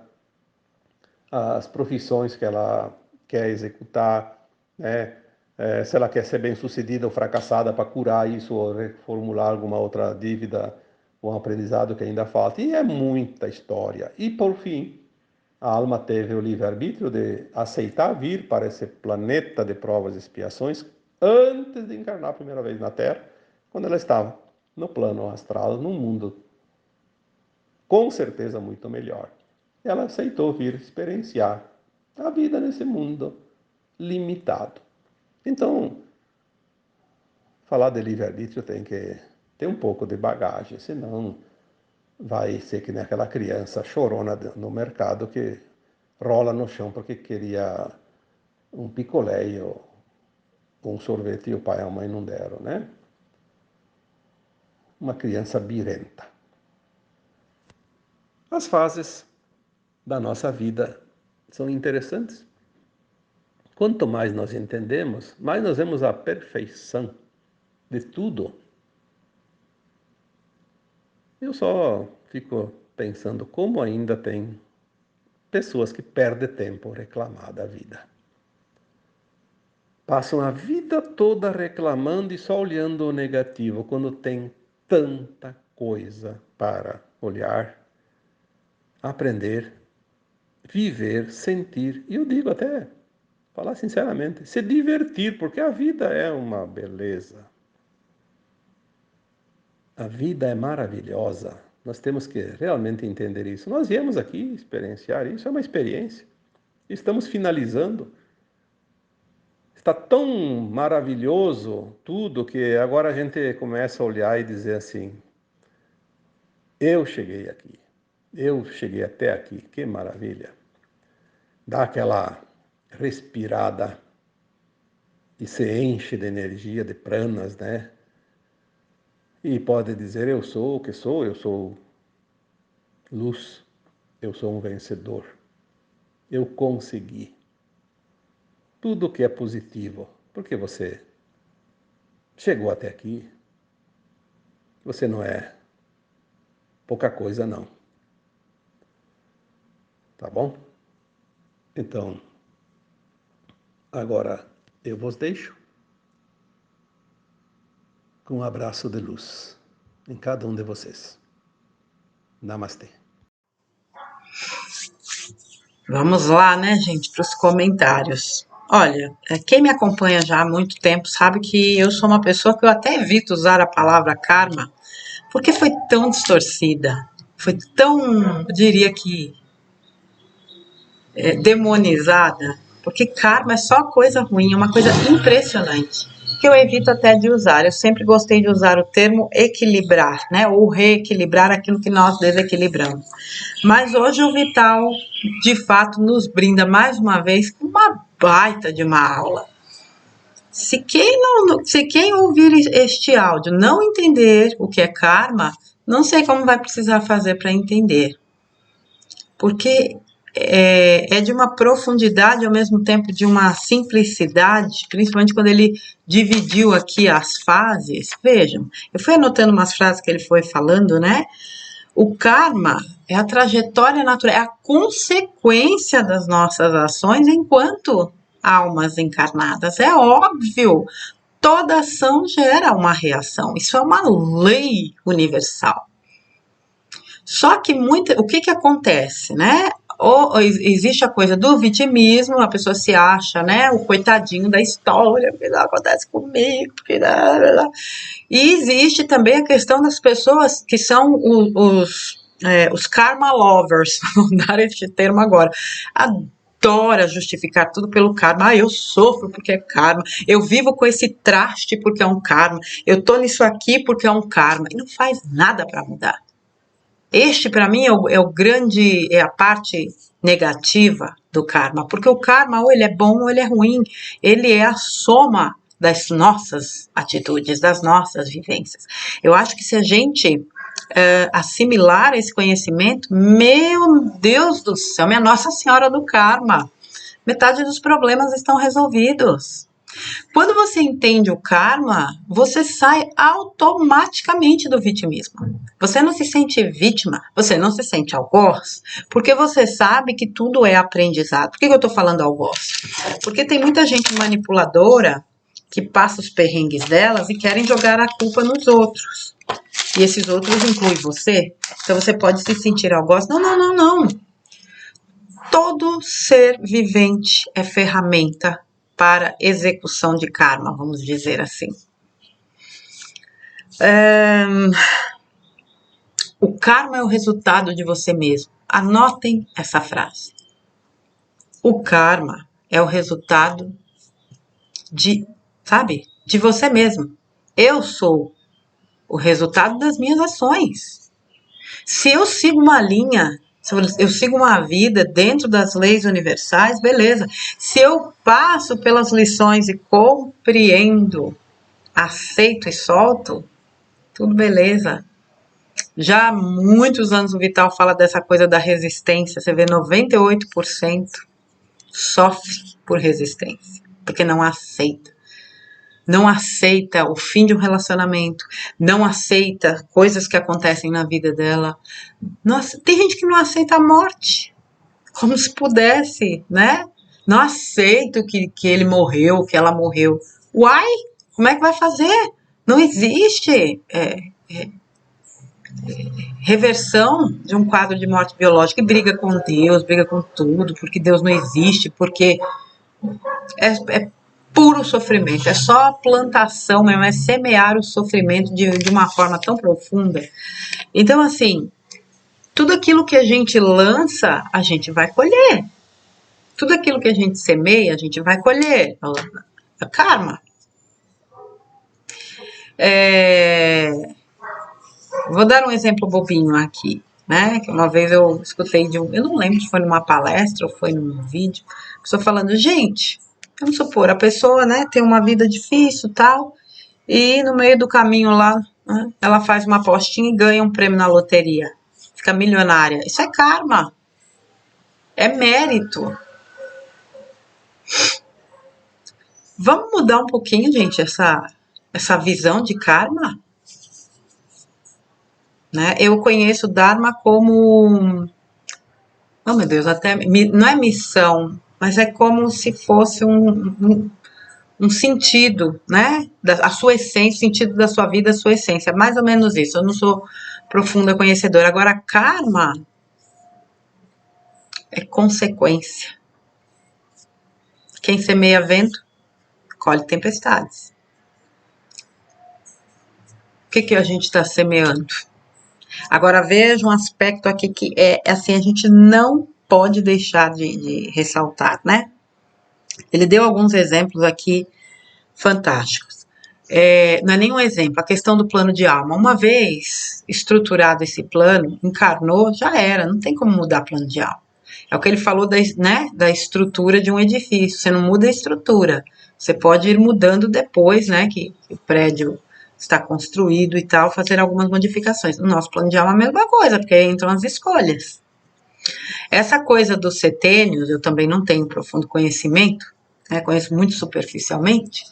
as profissões que ela quer executar, né? Se ela quer ser bem-sucedida ou fracassada para curar isso ou reformular alguma outra dívida ou um aprendizado que ainda falta. E é muita história. E, por fim, a alma teve o livre-arbítrio de aceitar vir para esse planeta de provas e expiações antes de encarnar a primeira vez na Terra, quando ela estava no plano astral, num mundo com certeza muito melhor. Ela aceitou vir experienciar a vida nesse mundo limitado. Então, falar de livre-arbítrio tem que ter um pouco de bagagem, senão vai ser que nem aquela criança chorona no mercado que rola no chão porque queria um picolé ou um sorvete e o pai e a mãe não deram, né? Uma criança birrenta. As fases da nossa vida são interessantes. Quanto mais nós entendemos, mais nós vemos a perfeição de tudo. Eu só fico pensando como ainda tem pessoas que perdem tempo reclamar da vida. Passam a vida toda reclamando e só olhando o negativo, quando tem tanta coisa para olhar, aprender, viver, sentir, e eu digo até falar sinceramente, se divertir, porque a vida é uma beleza. A vida é maravilhosa. Nós temos que realmente entender isso. Nós viemos aqui experienciar isso, é uma experiência. Estamos finalizando. Está tão maravilhoso tudo que agora a gente começa a olhar e dizer assim: eu cheguei aqui, eu cheguei até aqui, que maravilha. Dá aquela respirada e se enche de energia, de pranas, né? E pode dizer: eu sou o que sou, eu sou luz, eu sou um vencedor, eu consegui. Tudo que é positivo, porque você chegou até aqui, você não é pouca coisa, não. Tá bom? Então, agora eu vos deixo com um abraço de luz em cada um de vocês. Namastê. Vamos lá, né, gente, para os comentários. Olha, quem me acompanha já há muito tempo sabe que eu sou uma pessoa que eu até evito usar a palavra karma, porque foi tão distorcida, foi tão, eu diria que, demonizada, porque karma é só coisa ruim, é uma coisa impressionante, que eu evito até de usar. Eu sempre gostei de usar o termo equilibrar, né, ou reequilibrar aquilo que nós desequilibramos. Mas hoje o Vital, de fato, nos brinda mais uma vez com uma baita de uma aula. Se quem ouvir este áudio não entender o que é karma, não sei como vai precisar fazer para entender. Porque é de uma profundidade, ao mesmo tempo de uma simplicidade, principalmente quando ele dividiu aqui as fases. Vejam, eu fui anotando umas frases que ele foi falando, né? O karma é a trajetória natural, é a consequência das nossas ações enquanto almas encarnadas. É óbvio, toda ação gera uma reação. Isso é uma lei universal. Só que o que acontece, né? Ou existe a coisa do vitimismo, a pessoa se acha, né, o coitadinho da história, porque não acontece comigo, porque e existe também a questão das pessoas que são os karma lovers, vamos dar este termo agora, adora justificar tudo pelo karma. Eu sofro porque é karma, eu vivo com esse traste porque é um karma, eu tô nisso aqui porque é um karma, e não faz nada para mudar. Este, para mim, é a parte negativa do karma, porque o karma ou ele é bom ou ele é ruim, ele é a soma das nossas atitudes, das nossas vivências. Eu acho que se a gente assimilar esse conhecimento, meu Deus do céu, minha Nossa Senhora do Karma, metade dos problemas estão resolvidos. Quando você entende o karma, você sai automaticamente do vitimismo. Você não se sente vítima, você não se sente algoz, porque você sabe que tudo é aprendizado. Por que eu estou falando algoz? Porque tem muita gente manipuladora que passa os perrengues delas e querem jogar a culpa nos outros. E esses outros incluem você. Então você pode se sentir algoz. Não, não, não, não. Todo ser vivente é ferramenta para execução de karma, vamos dizer assim. O karma é o resultado de você mesmo. Anotem essa frase. O karma é o resultado de você mesmo. Eu sou o resultado das minhas ações. Se eu sigo uma linha, se eu sigo uma vida dentro das leis universais, beleza. Se eu passo pelas lições e compreendo, aceito e solto, tudo beleza. Já há muitos anos o Vital fala dessa coisa da resistência. Você vê 98% sofre por resistência, porque não aceita. Não aceita o fim de um relacionamento, não aceita coisas que acontecem na vida dela. Nossa, tem gente que não aceita a morte, como se pudesse, né? Não aceito que ele morreu, que ela morreu. Uai, como é que vai fazer? Não existe reversão de um quadro de morte biológica, e briga com Deus, briga com tudo, porque Deus não existe, porque É puro sofrimento, é só plantação mesmo, é semear o sofrimento de uma forma tão profunda. Então, assim, tudo aquilo que a gente lança, a gente vai colher. Tudo aquilo que a gente semeia, a gente vai colher. A karma. Vou dar um exemplo bobinho aqui, né? Que uma vez eu escutei eu não lembro se foi numa palestra ou foi num vídeo, a pessoa falando, gente, vamos supor, a pessoa, né, tem uma vida difícil, tal, e no meio do caminho lá, né, ela faz uma apostinha e ganha um prêmio na loteria, fica milionária. Isso é karma, é mérito. Vamos mudar um pouquinho, gente, essa visão de karma? Né? Eu conheço o Dharma como, oh meu Deus, até não é missão, mas é como se fosse um sentido, né? A sua essência, o sentido da sua vida, a sua essência. Mais ou menos isso. Eu não sou profunda conhecedora. Agora, karma é consequência. Quem semeia vento, colhe tempestades. O que a gente está semeando? Agora, veja um aspecto aqui que é assim, a gente não pode deixar de ressaltar, né? Ele deu alguns exemplos aqui fantásticos. Não é nenhum exemplo, a questão do plano de alma. Uma vez estruturado esse plano, encarnou, já era, não tem como mudar plano de alma. É o que ele falou da estrutura de um edifício, você não muda a estrutura, você pode ir mudando depois, né, que o prédio está construído e tal, fazer algumas modificações. No nosso plano de alma é a mesma coisa, porque aí entram as escolhas. Essa coisa dos setênios, eu também não tenho profundo conhecimento, né, conheço muito superficialmente,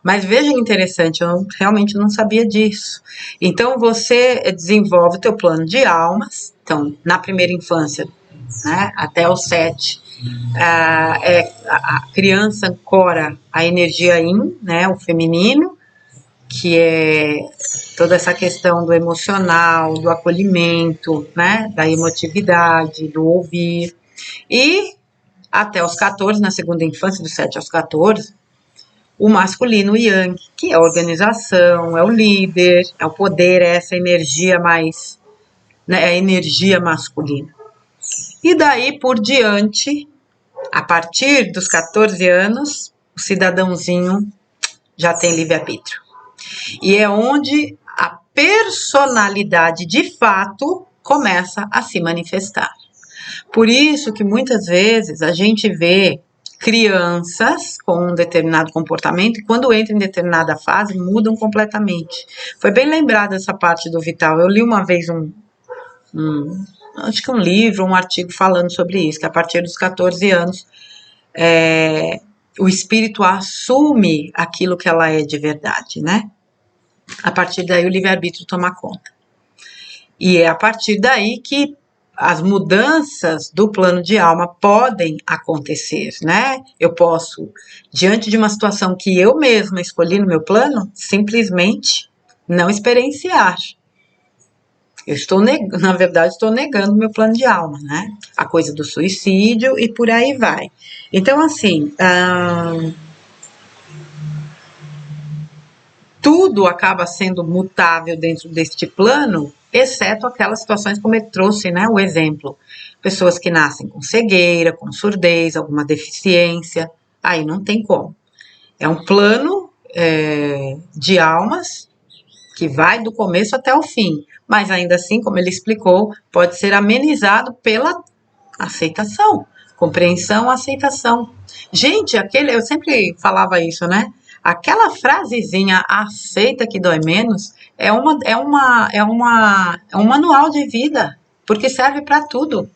mas veja que interessante, eu realmente não sabia disso. Então, você desenvolve o teu plano de almas, então, na primeira infância, né, até os 7, a criança ancora a energia yin, né, o feminino, que é toda essa questão do emocional, do acolhimento, né, da emotividade, do ouvir, e até os 14, na segunda infância, dos 7 aos 14, o masculino yang, que é a organização, é o líder, é o poder, é essa energia mais, né, é a energia masculina. E daí por diante, a partir dos 14 anos, o cidadãozinho já tem livre-arbítrio. E é onde a personalidade de fato começa a se manifestar. Por isso que muitas vezes a gente vê crianças com um determinado comportamento e quando entram em determinada fase mudam completamente. Foi bem lembrada essa parte do Vital. Eu li uma vez acho que um livro, um artigo falando sobre isso, que a partir dos 14 anos o espírito assume aquilo que ela é de verdade, né? A partir daí o livre-arbítrio toma conta. E é a partir daí que as mudanças do plano de alma podem acontecer, né? Eu posso, diante de uma situação que eu mesma escolhi no meu plano, simplesmente não experienciar. Eu estou na verdade, estou negando o meu plano de alma, né? A coisa do suicídio e por aí vai. Então, assim, tudo acaba sendo mutável dentro deste plano, exceto aquelas situações como ele trouxe, né, o exemplo. Pessoas que nascem com cegueira, com surdez, alguma deficiência, aí não tem como. É um plano de almas que vai do começo até o fim, mas ainda assim, como ele explicou, pode ser amenizado pela aceitação, compreensão, aceitação. Gente, eu sempre falava isso, né? Aquela frasezinha aceita que dói menos é um manual de vida, porque serve para tudo.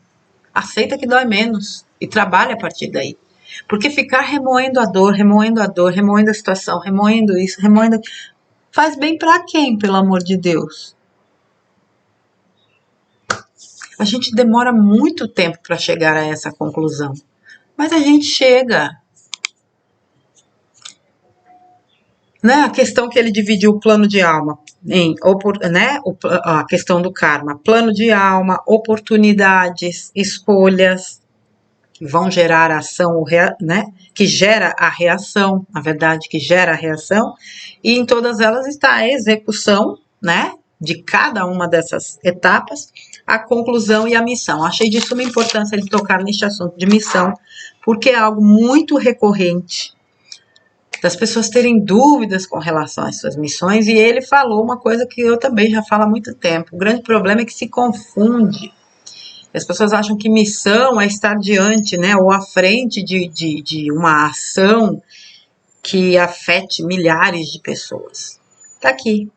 Aceita que dói menos e trabalha a partir daí. Porque ficar remoendo a dor, remoendo a situação, remoendo isso, remoendo... Faz bem para quem, pelo amor de Deus? A gente demora muito tempo para chegar a essa conclusão, mas a gente chega. Né? A questão que ele dividiu o plano de alma em, né? A questão do karma, plano de alma, oportunidades, escolhas. que vão gerar ação, né? Que gera a reação, na verdade, que gera a reação, e em todas elas está a execução, né? De cada uma dessas etapas, a conclusão e a missão. Achei de suma importância ele tocar neste assunto de missão, porque é algo muito recorrente das pessoas terem dúvidas com relação às suas missões, e ele falou uma coisa que eu também já falo há muito tempo. O grande problema é que se confunde. As pessoas acham que missão é estar diante, né, ou à frente de uma ação que afete milhares de pessoas. Tá aqui.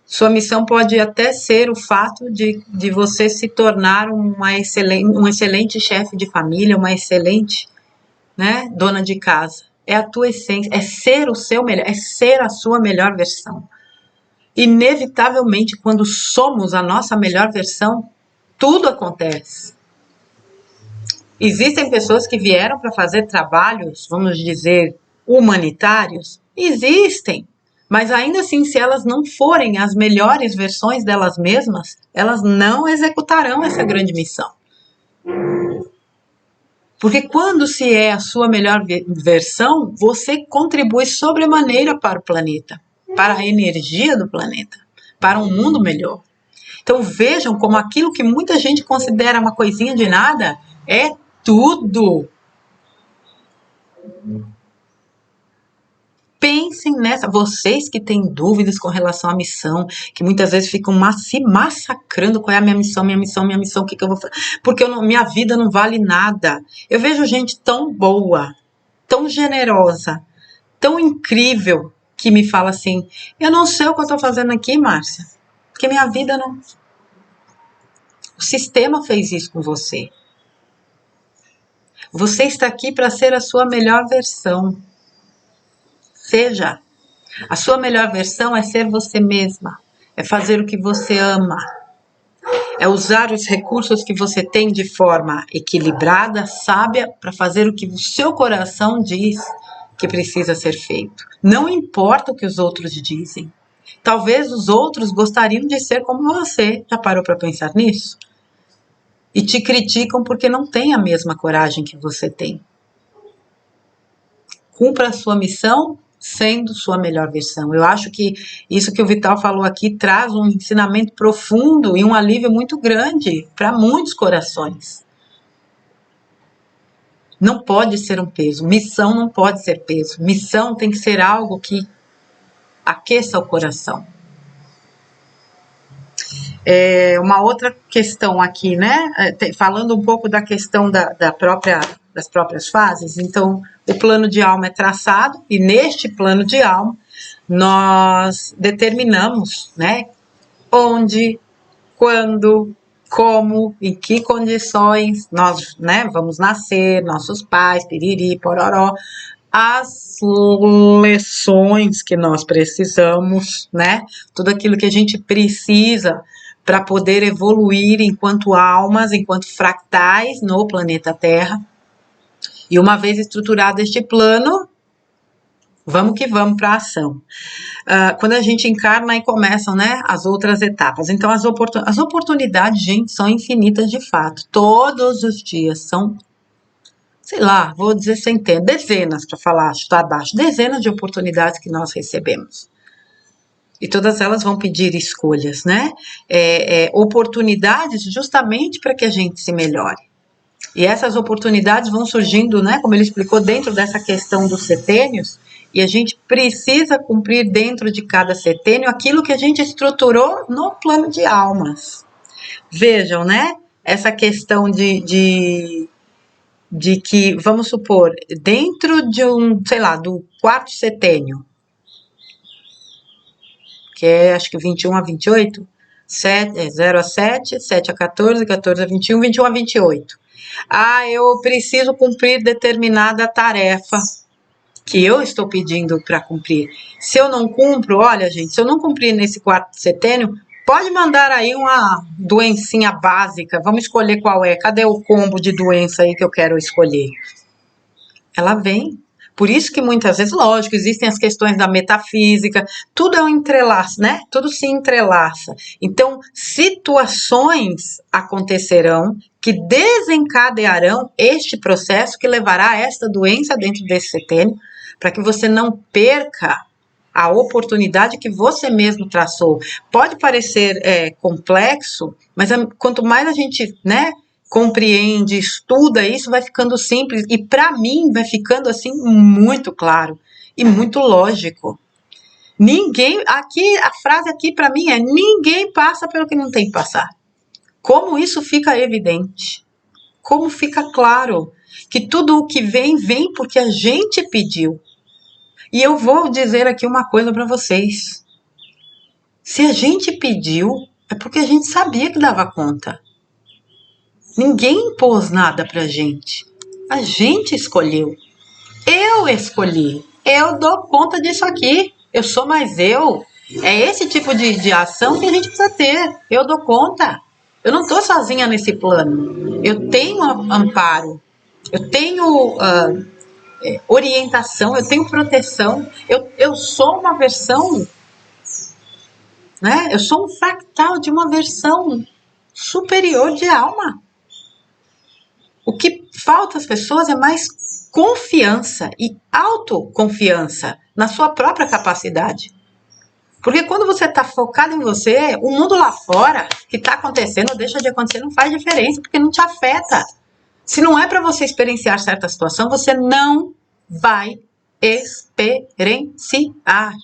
Sua missão pode até ser o fato de você se tornar um excelente chefe de família, uma excelente, né, dona de casa. É a tua essência, é ser o seu melhor, é ser a sua melhor versão. Inevitavelmente, quando somos a nossa melhor versão, tudo acontece. Existem pessoas que vieram para fazer trabalhos, vamos dizer, humanitários? Existem. Mas ainda assim, se elas não forem as melhores versões delas mesmas, elas não executarão essa grande missão. Porque quando se é a sua melhor versão, você contribui sobremaneira para o planeta, para a energia do planeta, para um mundo melhor. Então vejam como aquilo que muita gente considera uma coisinha de nada é tudo. Pensem nessa, vocês que têm dúvidas com relação à missão, que muitas vezes ficam se massacrando, qual é a minha missão, o que eu vou fazer, porque minha vida não vale nada. Eu vejo gente tão boa, tão generosa, tão incrível, que me fala assim, eu não sei o que eu estou fazendo aqui, Márcia, porque minha vida não... O sistema fez isso com você. Você está aqui para ser a sua melhor versão. Seja. A sua melhor versão é ser você mesma. É fazer o que você ama. É usar os recursos que você tem de forma equilibrada, sábia, para fazer o que o seu coração diz que precisa ser feito. Não importa o que os outros dizem. Talvez os outros gostariam de ser como você. Já parou para pensar nisso? E te criticam porque não tem a mesma coragem que você tem. Cumpra a sua missão sendo sua melhor versão. Eu acho que isso que o Vital falou aqui traz um ensinamento profundo e um alívio muito grande para muitos corações. Não pode ser um peso. Missão não pode ser peso. Missão tem que ser algo que aqueça o coração. Uma outra questão aqui, né? Falando um pouco da questão das próprias fases. Então, o plano de alma é traçado e neste plano de alma nós determinamos, né? Onde, quando, como, em que condições nós, né, vamos nascer, nossos pais, piriri, pororó, as lições que nós precisamos, né? Tudo aquilo que a gente precisa para poder evoluir enquanto almas, enquanto fractais no planeta Terra. E uma vez estruturado este plano, vamos que vamos para a ação. Quando a gente encarna, aí começam, né, as outras etapas. Então, as oportunidades, gente, são infinitas de fato. Todos os dias são, sei lá, vou dizer centenas, dezenas, para falar, chutar abaixo, dezenas de oportunidades que nós recebemos. E todas elas vão pedir escolhas, né? Oportunidades justamente para que a gente se melhore. E essas oportunidades vão surgindo, né, como ele explicou, dentro dessa questão dos setênios, e a gente precisa cumprir dentro de cada setênio aquilo que a gente estruturou no plano de almas. Vejam, né, essa questão de que, vamos supor, dentro de do quarto setênio, que é, acho que 21 a 28, 0 a 7, 7 a 14, 14 a 21, 21 a 28. Eu preciso cumprir determinada tarefa que eu estou pedindo para cumprir. Se eu não cumpro, olha, gente, se eu não cumprir nesse quarto setênio, pode mandar aí uma doencinha básica, vamos escolher qual é. Cadê o combo de doença aí que eu quero escolher? Ela vem. Por isso que muitas vezes, lógico, existem as questões da metafísica, tudo é um entrelaço, né? Tudo se entrelaça. Então, situações acontecerão que desencadearão este processo que levará a esta doença dentro desse setênio, para que você não perca a oportunidade que você mesmo traçou. Pode parecer complexo, mas quanto mais a gente, né, compreende, estuda isso, vai ficando simples. E para mim vai ficando assim muito claro e muito lógico. Ninguém, aqui, a frase aqui para mim é: ninguém passa pelo que não tem que passar. Como isso fica evidente? Como fica claro que tudo o que vem, vem porque a gente pediu. E eu vou dizer aqui uma coisa para vocês. Se a gente pediu, é porque a gente sabia que dava conta. Ninguém impôs nada pra gente. A gente escolheu. Eu escolhi. Eu dou conta disso aqui. Eu sou mais eu. É esse tipo de ação que a gente precisa ter. Eu dou conta. Eu não estou sozinha nesse plano. Eu tenho amparo. Eu tenho orientação. Eu tenho proteção. Eu sou uma versão, né? Eu sou um fractal de uma versão superior de alma. O que falta às pessoas é mais confiança e autoconfiança na sua própria capacidade. Porque quando você está focado em você, o mundo lá fora, que está acontecendo ou deixa de acontecer, não faz diferença, porque não te afeta. Se não é para você experienciar certa situação, você não vai experienciar.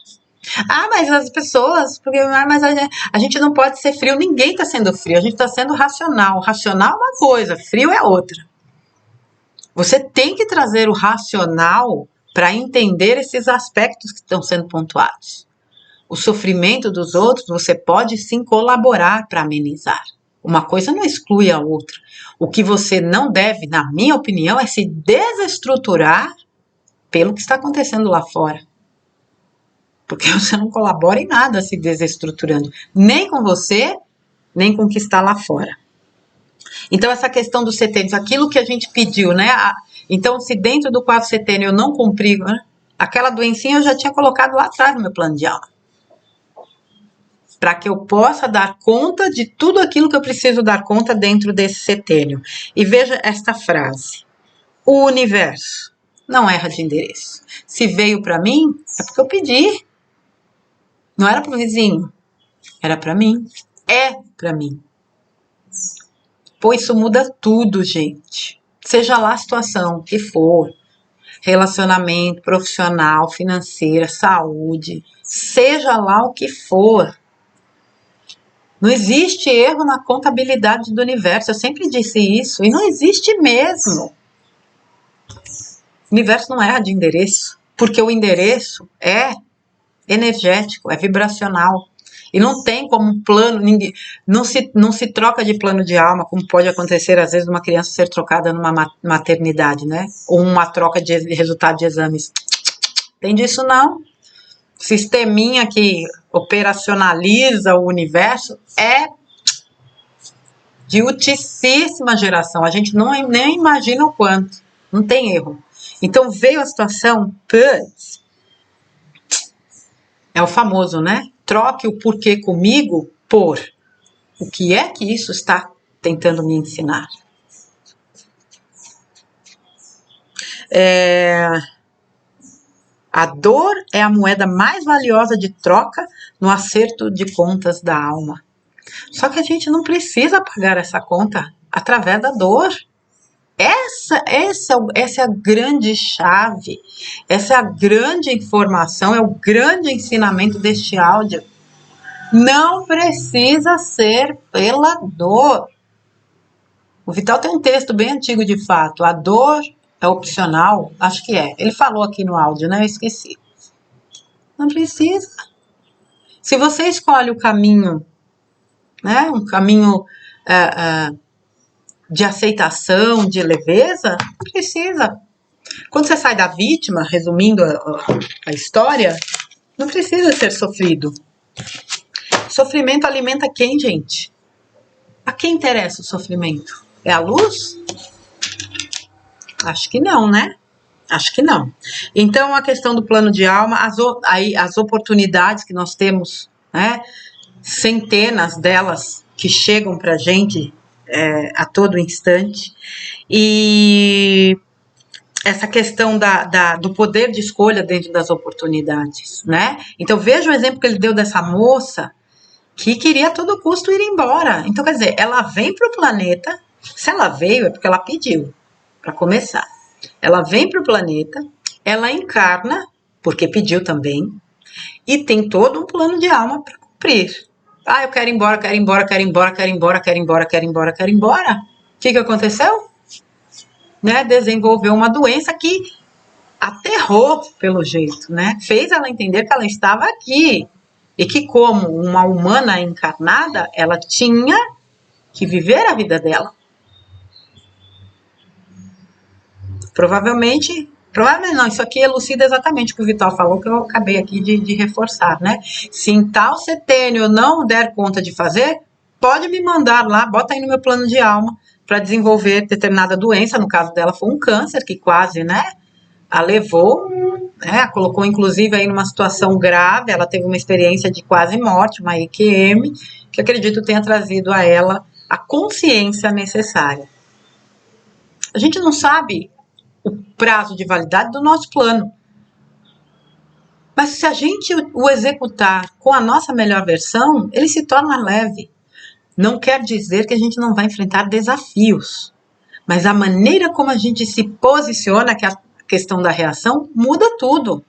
Ah, mas as pessoas, porque mas a gente não pode ser frio. Ninguém está sendo frio, a gente está sendo racional. Racional é uma coisa, frio é outra. Você tem que trazer o racional para entender esses aspectos que estão sendo pontuados. O sofrimento dos outros, você pode sim colaborar para amenizar. Uma coisa não exclui a outra. O que você não deve, na minha opinião, é se desestruturar pelo que está acontecendo lá fora. Porque você não colabora em nada se desestruturando. Nem com você, nem com o que está lá fora. Então, essa questão dos setênios, aquilo que a gente pediu, né? Então, se dentro do quadro setênio eu não cumprir, né? Aquela doencinha eu já tinha colocado lá atrás no meu plano de alma. Para que eu possa dar conta de tudo aquilo que eu preciso dar conta dentro desse setênio. E veja esta frase. O universo não erra de endereço. Se veio para mim, é porque eu pedi. Não era para o vizinho. Era para mim. É para mim. Pois isso muda tudo, gente. Seja lá a situação que for. Relacionamento, profissional, financeira, saúde. Seja lá o que for. Não existe erro na contabilidade do universo. Eu sempre disse isso. E não existe mesmo. O universo não erra de endereço. Porque o endereço é energético, é vibracional. E não tem como um plano, não se troca de plano de alma, como pode acontecer às vezes uma criança ser trocada numa maternidade, né? Ou uma troca de resultado de exames. Tem disso não. Sisteminha que operacionaliza o universo é de ultíssima geração. A gente nem imagina o quanto. Não tem erro. Então veio a situação, putz, é o famoso, né? Troque o porquê comigo por o que é que isso está tentando me ensinar. A dor é a moeda mais valiosa de troca no acerto de contas da alma. Só que a gente não precisa pagar essa conta através da dor. Essa é a grande chave, essa é a grande informação, é o grande ensinamento deste áudio. Não precisa ser pela dor. O Vital tem um texto bem antigo de fato, a dor é opcional, acho que é. Ele falou aqui no áudio, né? Eu esqueci. Não precisa. Se você escolhe o caminho, né? Um caminho de aceitação, de leveza, precisa. Quando você sai da vítima, resumindo a história, não precisa ser sofrido. Sofrimento alimenta quem, gente? A quem interessa o sofrimento? É a luz? Acho que não, né? Acho que não. Então, a questão do plano de alma, as oportunidades que nós temos, né? Centenas delas que chegam pra gente a todo instante. E essa questão do poder de escolha dentro das oportunidades, né? Então, veja o exemplo que ele deu dessa moça que queria a todo custo ir embora. Então, quer dizer, ela vem para o planeta, se ela veio é porque ela pediu, para começar. Ela vem para o planeta, ela encarna, porque pediu também, e tem todo um plano de alma para cumprir. Ah, eu quero ir embora, quero ir embora, quero ir embora, quero ir embora, quero ir embora, quero ir embora, quero ir embora. O que aconteceu? Né? Desenvolveu uma doença que aterrou, pelo jeito, né? Fez ela entender que ela estava aqui e que, como uma humana encarnada, ela tinha que viver a vida dela. Provavelmente não, isso aqui elucida exatamente o que o Vital falou, que eu acabei aqui de reforçar, né? Se em tal setênio eu não der conta de fazer, pode me mandar lá, bota aí no meu plano de alma para desenvolver determinada doença. No caso dela foi um câncer que quase, né, a levou, né, a colocou inclusive aí numa situação grave. Ela teve uma experiência de quase morte, uma EQM, que acredito tenha trazido a ela a consciência necessária. A gente não sabe o prazo de validade do nosso plano. Mas se a gente o executar com a nossa melhor versão, ele se torna leve. Não quer dizer que a gente não vai enfrentar desafios, mas a maneira como a gente se posiciona, que é a questão da reação, muda tudo.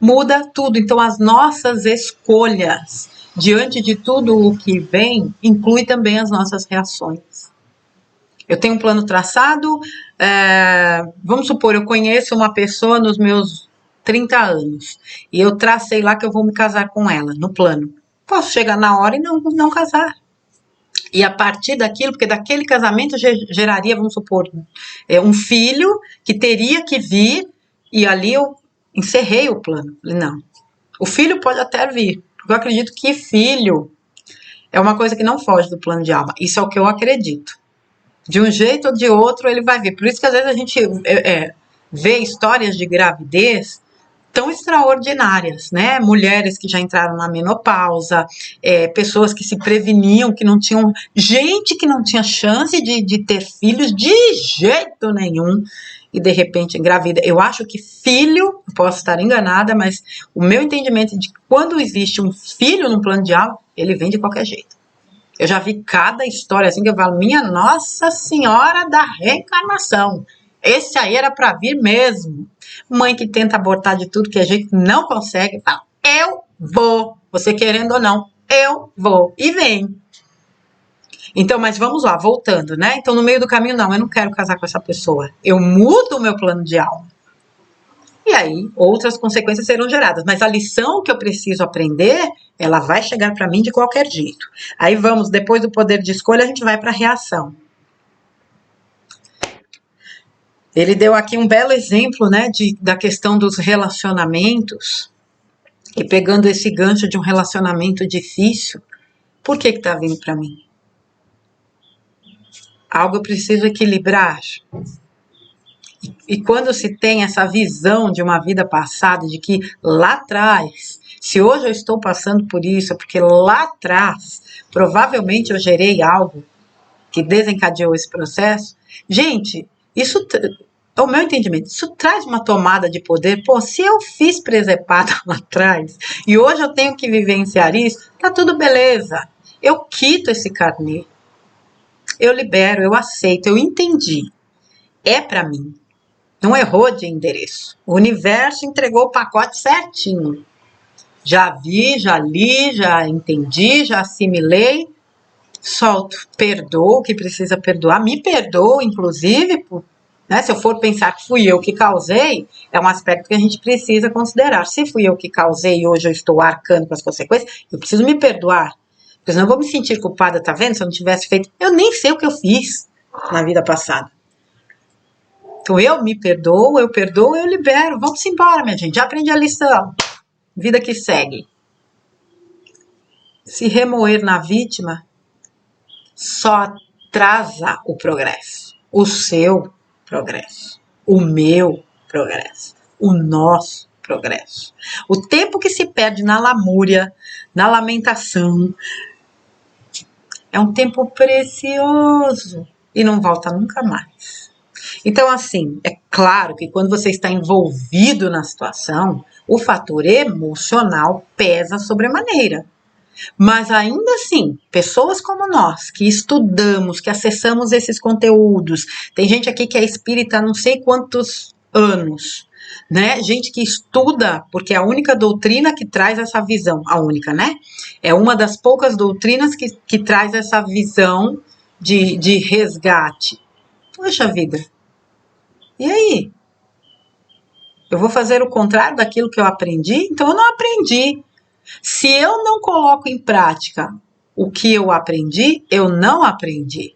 Muda tudo. Então, as nossas escolhas diante de tudo o que vem, inclui também as nossas reações. Eu tenho um plano traçado, vamos supor, eu conheço uma pessoa nos meus 30 anos, e eu tracei lá que eu vou me casar com ela, no plano. Posso chegar na hora e não casar. E a partir daquilo, porque daquele casamento geraria, vamos supor, um filho que teria que vir, e ali eu encerrei o plano. Falei, não, o filho pode até vir, porque eu acredito que filho é uma coisa que não foge do plano de alma. Isso é o que eu acredito. De um jeito ou de outro ele vai vir. Por isso que às vezes a gente vê histórias de gravidez tão extraordinárias, né? Mulheres que já entraram na menopausa, pessoas que se preveniam, que não tinham, gente que não tinha chance de ter filhos de jeito nenhum e de repente engravida. Eu acho que filho, posso estar enganada, mas o meu entendimento é de que quando existe um filho no plano de alma, ele vem de qualquer jeito. Eu já vi cada história assim que eu falo, minha Nossa Senhora da Reencarnação. Esse aí era para vir mesmo. Mãe que tenta abortar de tudo que a gente não consegue, fala, eu vou. Você querendo ou não, eu vou. E vem. Então, mas vamos lá, voltando, né? Então, no meio do caminho, não, eu não quero casar com essa pessoa. Eu mudo o meu plano de alma. E aí, outras consequências serão geradas. Mas a lição que eu preciso aprender, ela vai chegar para mim de qualquer jeito. Aí vamos, depois do poder de escolha, a gente vai para a reação. Ele deu aqui um belo exemplo, né, da questão dos relacionamentos. E pegando esse gancho de um relacionamento difícil, por que está vindo para mim? Algo eu preciso equilibrar. E quando se tem essa visão de uma vida passada, de que lá atrás, se hoje eu estou passando por isso, é porque lá atrás, provavelmente eu gerei algo que desencadeou esse processo. Gente, isso é o meu entendimento. Isso traz uma tomada de poder. Pô, se eu fiz presepada lá atrás e hoje eu tenho que vivenciar isso, tá tudo beleza. Eu quito esse carnê. Eu libero, eu aceito, eu entendi. É para mim. Não errou de endereço. O universo entregou o pacote certinho. Já vi, já li, já entendi, já assimilei. Solto, perdoo o que precisa perdoar. Me perdoo, inclusive, né? Se eu for pensar que fui eu que causei, é um aspecto que a gente precisa considerar. Se fui eu que causei e hoje eu estou arcando com as consequências, eu preciso me perdoar. Porque senão eu vou me sentir culpada, tá vendo? Se eu não tivesse feito... Eu nem sei o que eu fiz na vida passada. Então eu me perdoo, eu libero. Vamos embora, minha gente. Já aprendi a lição. Vida que segue. Se remoer na vítima só atrasa o progresso. O seu progresso. O meu progresso. O nosso progresso. O tempo que se perde na lamúria, na lamentação, É um tempo precioso e não volta nunca mais. Então, assim, é claro que quando você está envolvido na situação, o fator emocional pesa sobremaneira. Mas ainda assim, pessoas como nós, que estudamos, que acessamos esses conteúdos, tem gente aqui que é espírita há não sei quantos anos, né? Gente que estuda, porque é a única doutrina que traz essa visão, a única, né? É uma das poucas doutrinas que traz essa visão de resgate. Poxa vida, e aí? Eu vou fazer o contrário daquilo que eu aprendi? Então eu não aprendi. Se eu não coloco em prática o que eu aprendi, eu não aprendi.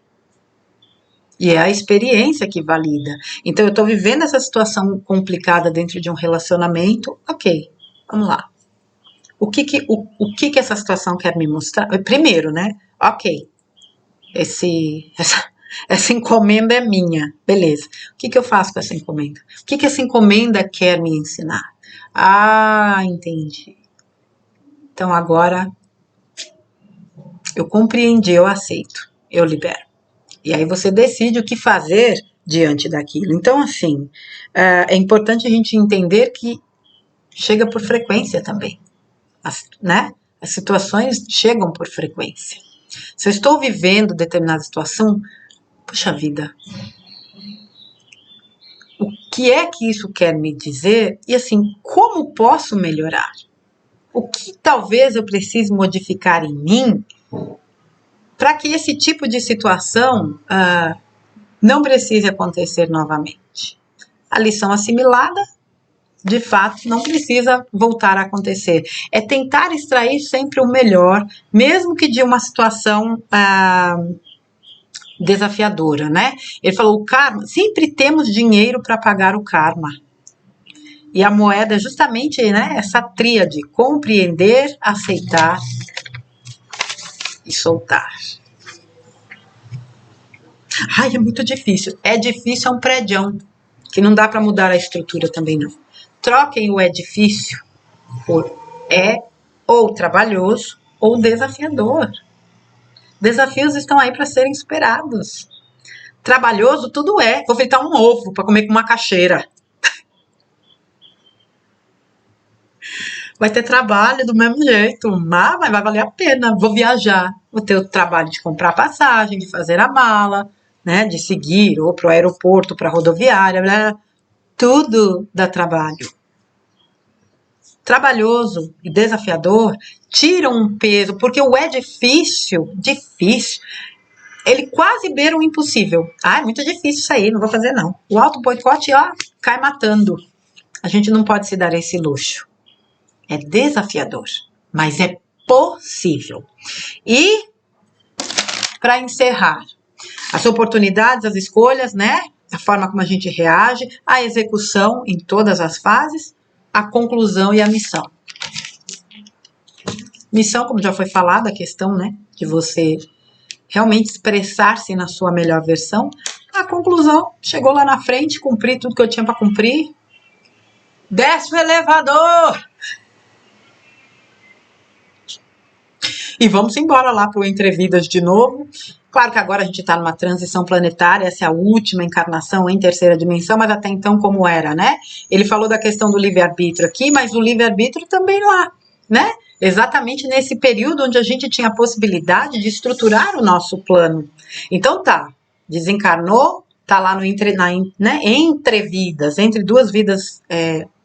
E é a experiência que valida. Então, eu estou vivendo essa situação complicada dentro de um relacionamento. Ok, vamos lá. O que essa situação quer me mostrar? Primeiro, né? Ok, essa encomenda é minha. Beleza. O que eu faço com essa encomenda? O que essa encomenda quer me ensinar? Ah, entendi. Então, agora eu compreendi, eu aceito, eu libero. E aí você decide o que fazer diante daquilo. Então, assim, é importante a gente entender que chega por frequência também, né? As situações chegam por frequência. Se eu estou vivendo determinada situação, puxa vida, o que é que isso quer me dizer? E assim, como posso melhorar? O que talvez eu precise modificar em mim para que esse tipo de situação não precise acontecer novamente. A lição assimilada, de fato, não precisa voltar a acontecer. É tentar extrair sempre o melhor, mesmo que de uma situação desafiadora, né? Ele falou, o karma, sempre temos dinheiro para pagar o karma. E a moeda é justamente, né, essa tríade, compreender, aceitar e soltar. Ai, é muito difícil. É difícil, é um prédião, que não dá para mudar a estrutura também, não. Troquem o edifício por ou trabalhoso ou desafiador. Desafios estão aí para serem superados. Trabalhoso, tudo é. Vou fritar um ovo para comer com macaxeira. Vai ter trabalho do mesmo jeito, mas vai valer a pena. Vou viajar. Vou ter o trabalho de comprar passagem, de fazer a mala, né, de seguir ou para o aeroporto, para a rodoviária, blá, tudo dá trabalho. Trabalhoso e desafiador tira um peso, porque o é difícil, ele quase beira o impossível. Ah, é muito difícil isso aí, não vou fazer não. O auto-boicote, ó, cai matando. A gente não pode se dar esse luxo. É desafiador, mas é possível. E, para encerrar, as oportunidades, as escolhas, né? A forma como a gente reage, a execução em todas as fases, a conclusão e a missão. Missão, como já foi falado, a questão, né, de você realmente expressar-se na sua melhor versão. A conclusão, chegou lá na frente, cumpri tudo que eu tinha para cumprir. Desce o elevador! E vamos embora lá para o Entrevidas de novo. Claro que agora a gente está numa transição planetária, essa é a última encarnação em terceira dimensão, mas até então como era, né? Ele falou da questão do livre-arbítrio aqui, mas o livre-arbítrio também lá, né? Exatamente nesse período onde a gente tinha a possibilidade de estruturar o nosso plano. Então tá, desencarnou, tá lá no entre vidas, entre duas vidas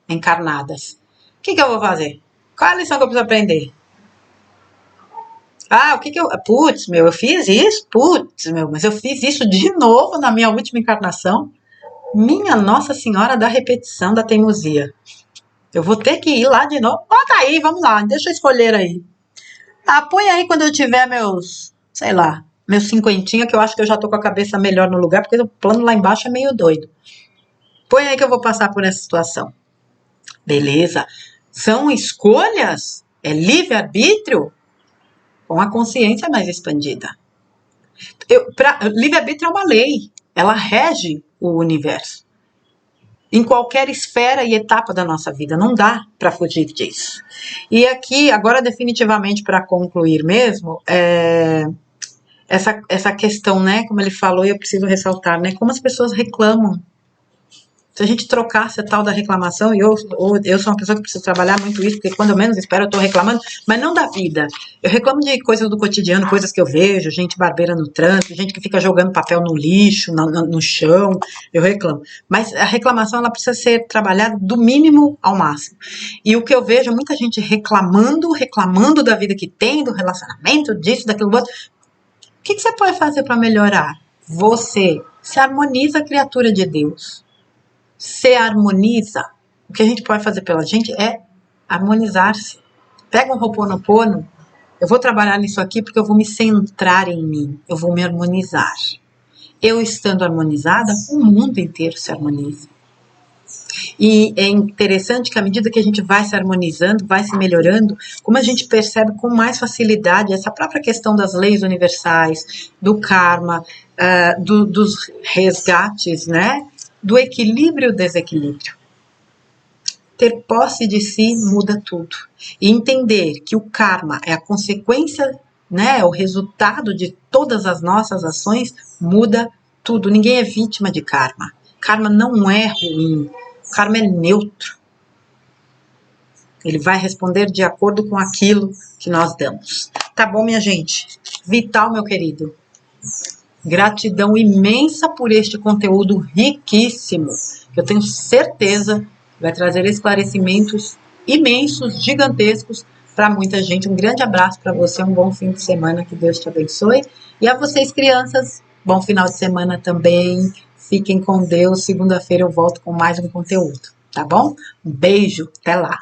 encarnadas. O que eu vou fazer? Qual é a lição que eu preciso aprender? Ah, Putz, eu fiz isso? Putz, mas eu fiz isso de novo na minha última encarnação? Minha Nossa Senhora da repetição, da teimosia. Eu vou ter que ir lá de novo. Bota aí, vamos lá, deixa eu escolher aí. Ah, põe aí quando eu tiver meus 50, que eu acho que eu já tô com a cabeça melhor no lugar, porque o plano lá embaixo é meio doido. Põe aí que eu vou passar por essa situação. Beleza. São escolhas? É livre-arbítrio? Com a consciência mais expandida. Livre-arbítrio é uma lei. Ela rege o universo. Em qualquer esfera e etapa da nossa vida. Não dá para fugir disso. E aqui, agora definitivamente para concluir mesmo, essa questão, né? Como ele falou, e eu preciso ressaltar, né? Como as pessoas reclamam. Se a gente trocasse a tal da reclamação, e eu sou uma pessoa que preciso trabalhar muito isso, porque quando eu menos espero eu tô reclamando, mas não da vida. Eu reclamo de coisas do cotidiano, coisas que eu vejo, gente barbeira no trânsito, gente que fica jogando papel no lixo, no chão, eu reclamo. Mas a reclamação, ela precisa ser trabalhada do mínimo ao máximo. E o que eu vejo é muita gente reclamando da vida que tem, do relacionamento, disso, daquilo outro. O que você pode fazer para melhorar? Você se harmoniza a criatura de Deus. Se harmoniza. O que a gente pode fazer pela gente é harmonizar-se. Pega um Ho'oponopono, eu vou trabalhar nisso aqui porque eu vou me centrar em mim, eu vou me harmonizar. Eu estando harmonizada, o mundo inteiro se harmoniza. E é interessante que à medida que a gente vai se harmonizando, vai se melhorando, como a gente percebe com mais facilidade essa própria questão das leis universais, do karma, dos resgates, né? Do equilíbrio e desequilíbrio. Ter posse de si muda tudo. E entender que o karma é a consequência, né, o resultado de todas as nossas ações, muda tudo. Ninguém é vítima de karma. Karma não é ruim. Karma é neutro. Ele vai responder de acordo com aquilo que nós damos. Tá bom, minha gente? Vital, meu querido. Gratidão imensa por este conteúdo riquíssimo. Eu tenho certeza que vai trazer esclarecimentos imensos, gigantescos para muita gente. Um grande abraço para você, um bom fim de semana, que Deus te abençoe. E a vocês, crianças, bom final de semana também. Fiquem com Deus. Segunda-feira eu volto com mais um conteúdo, tá bom? Um beijo, até lá.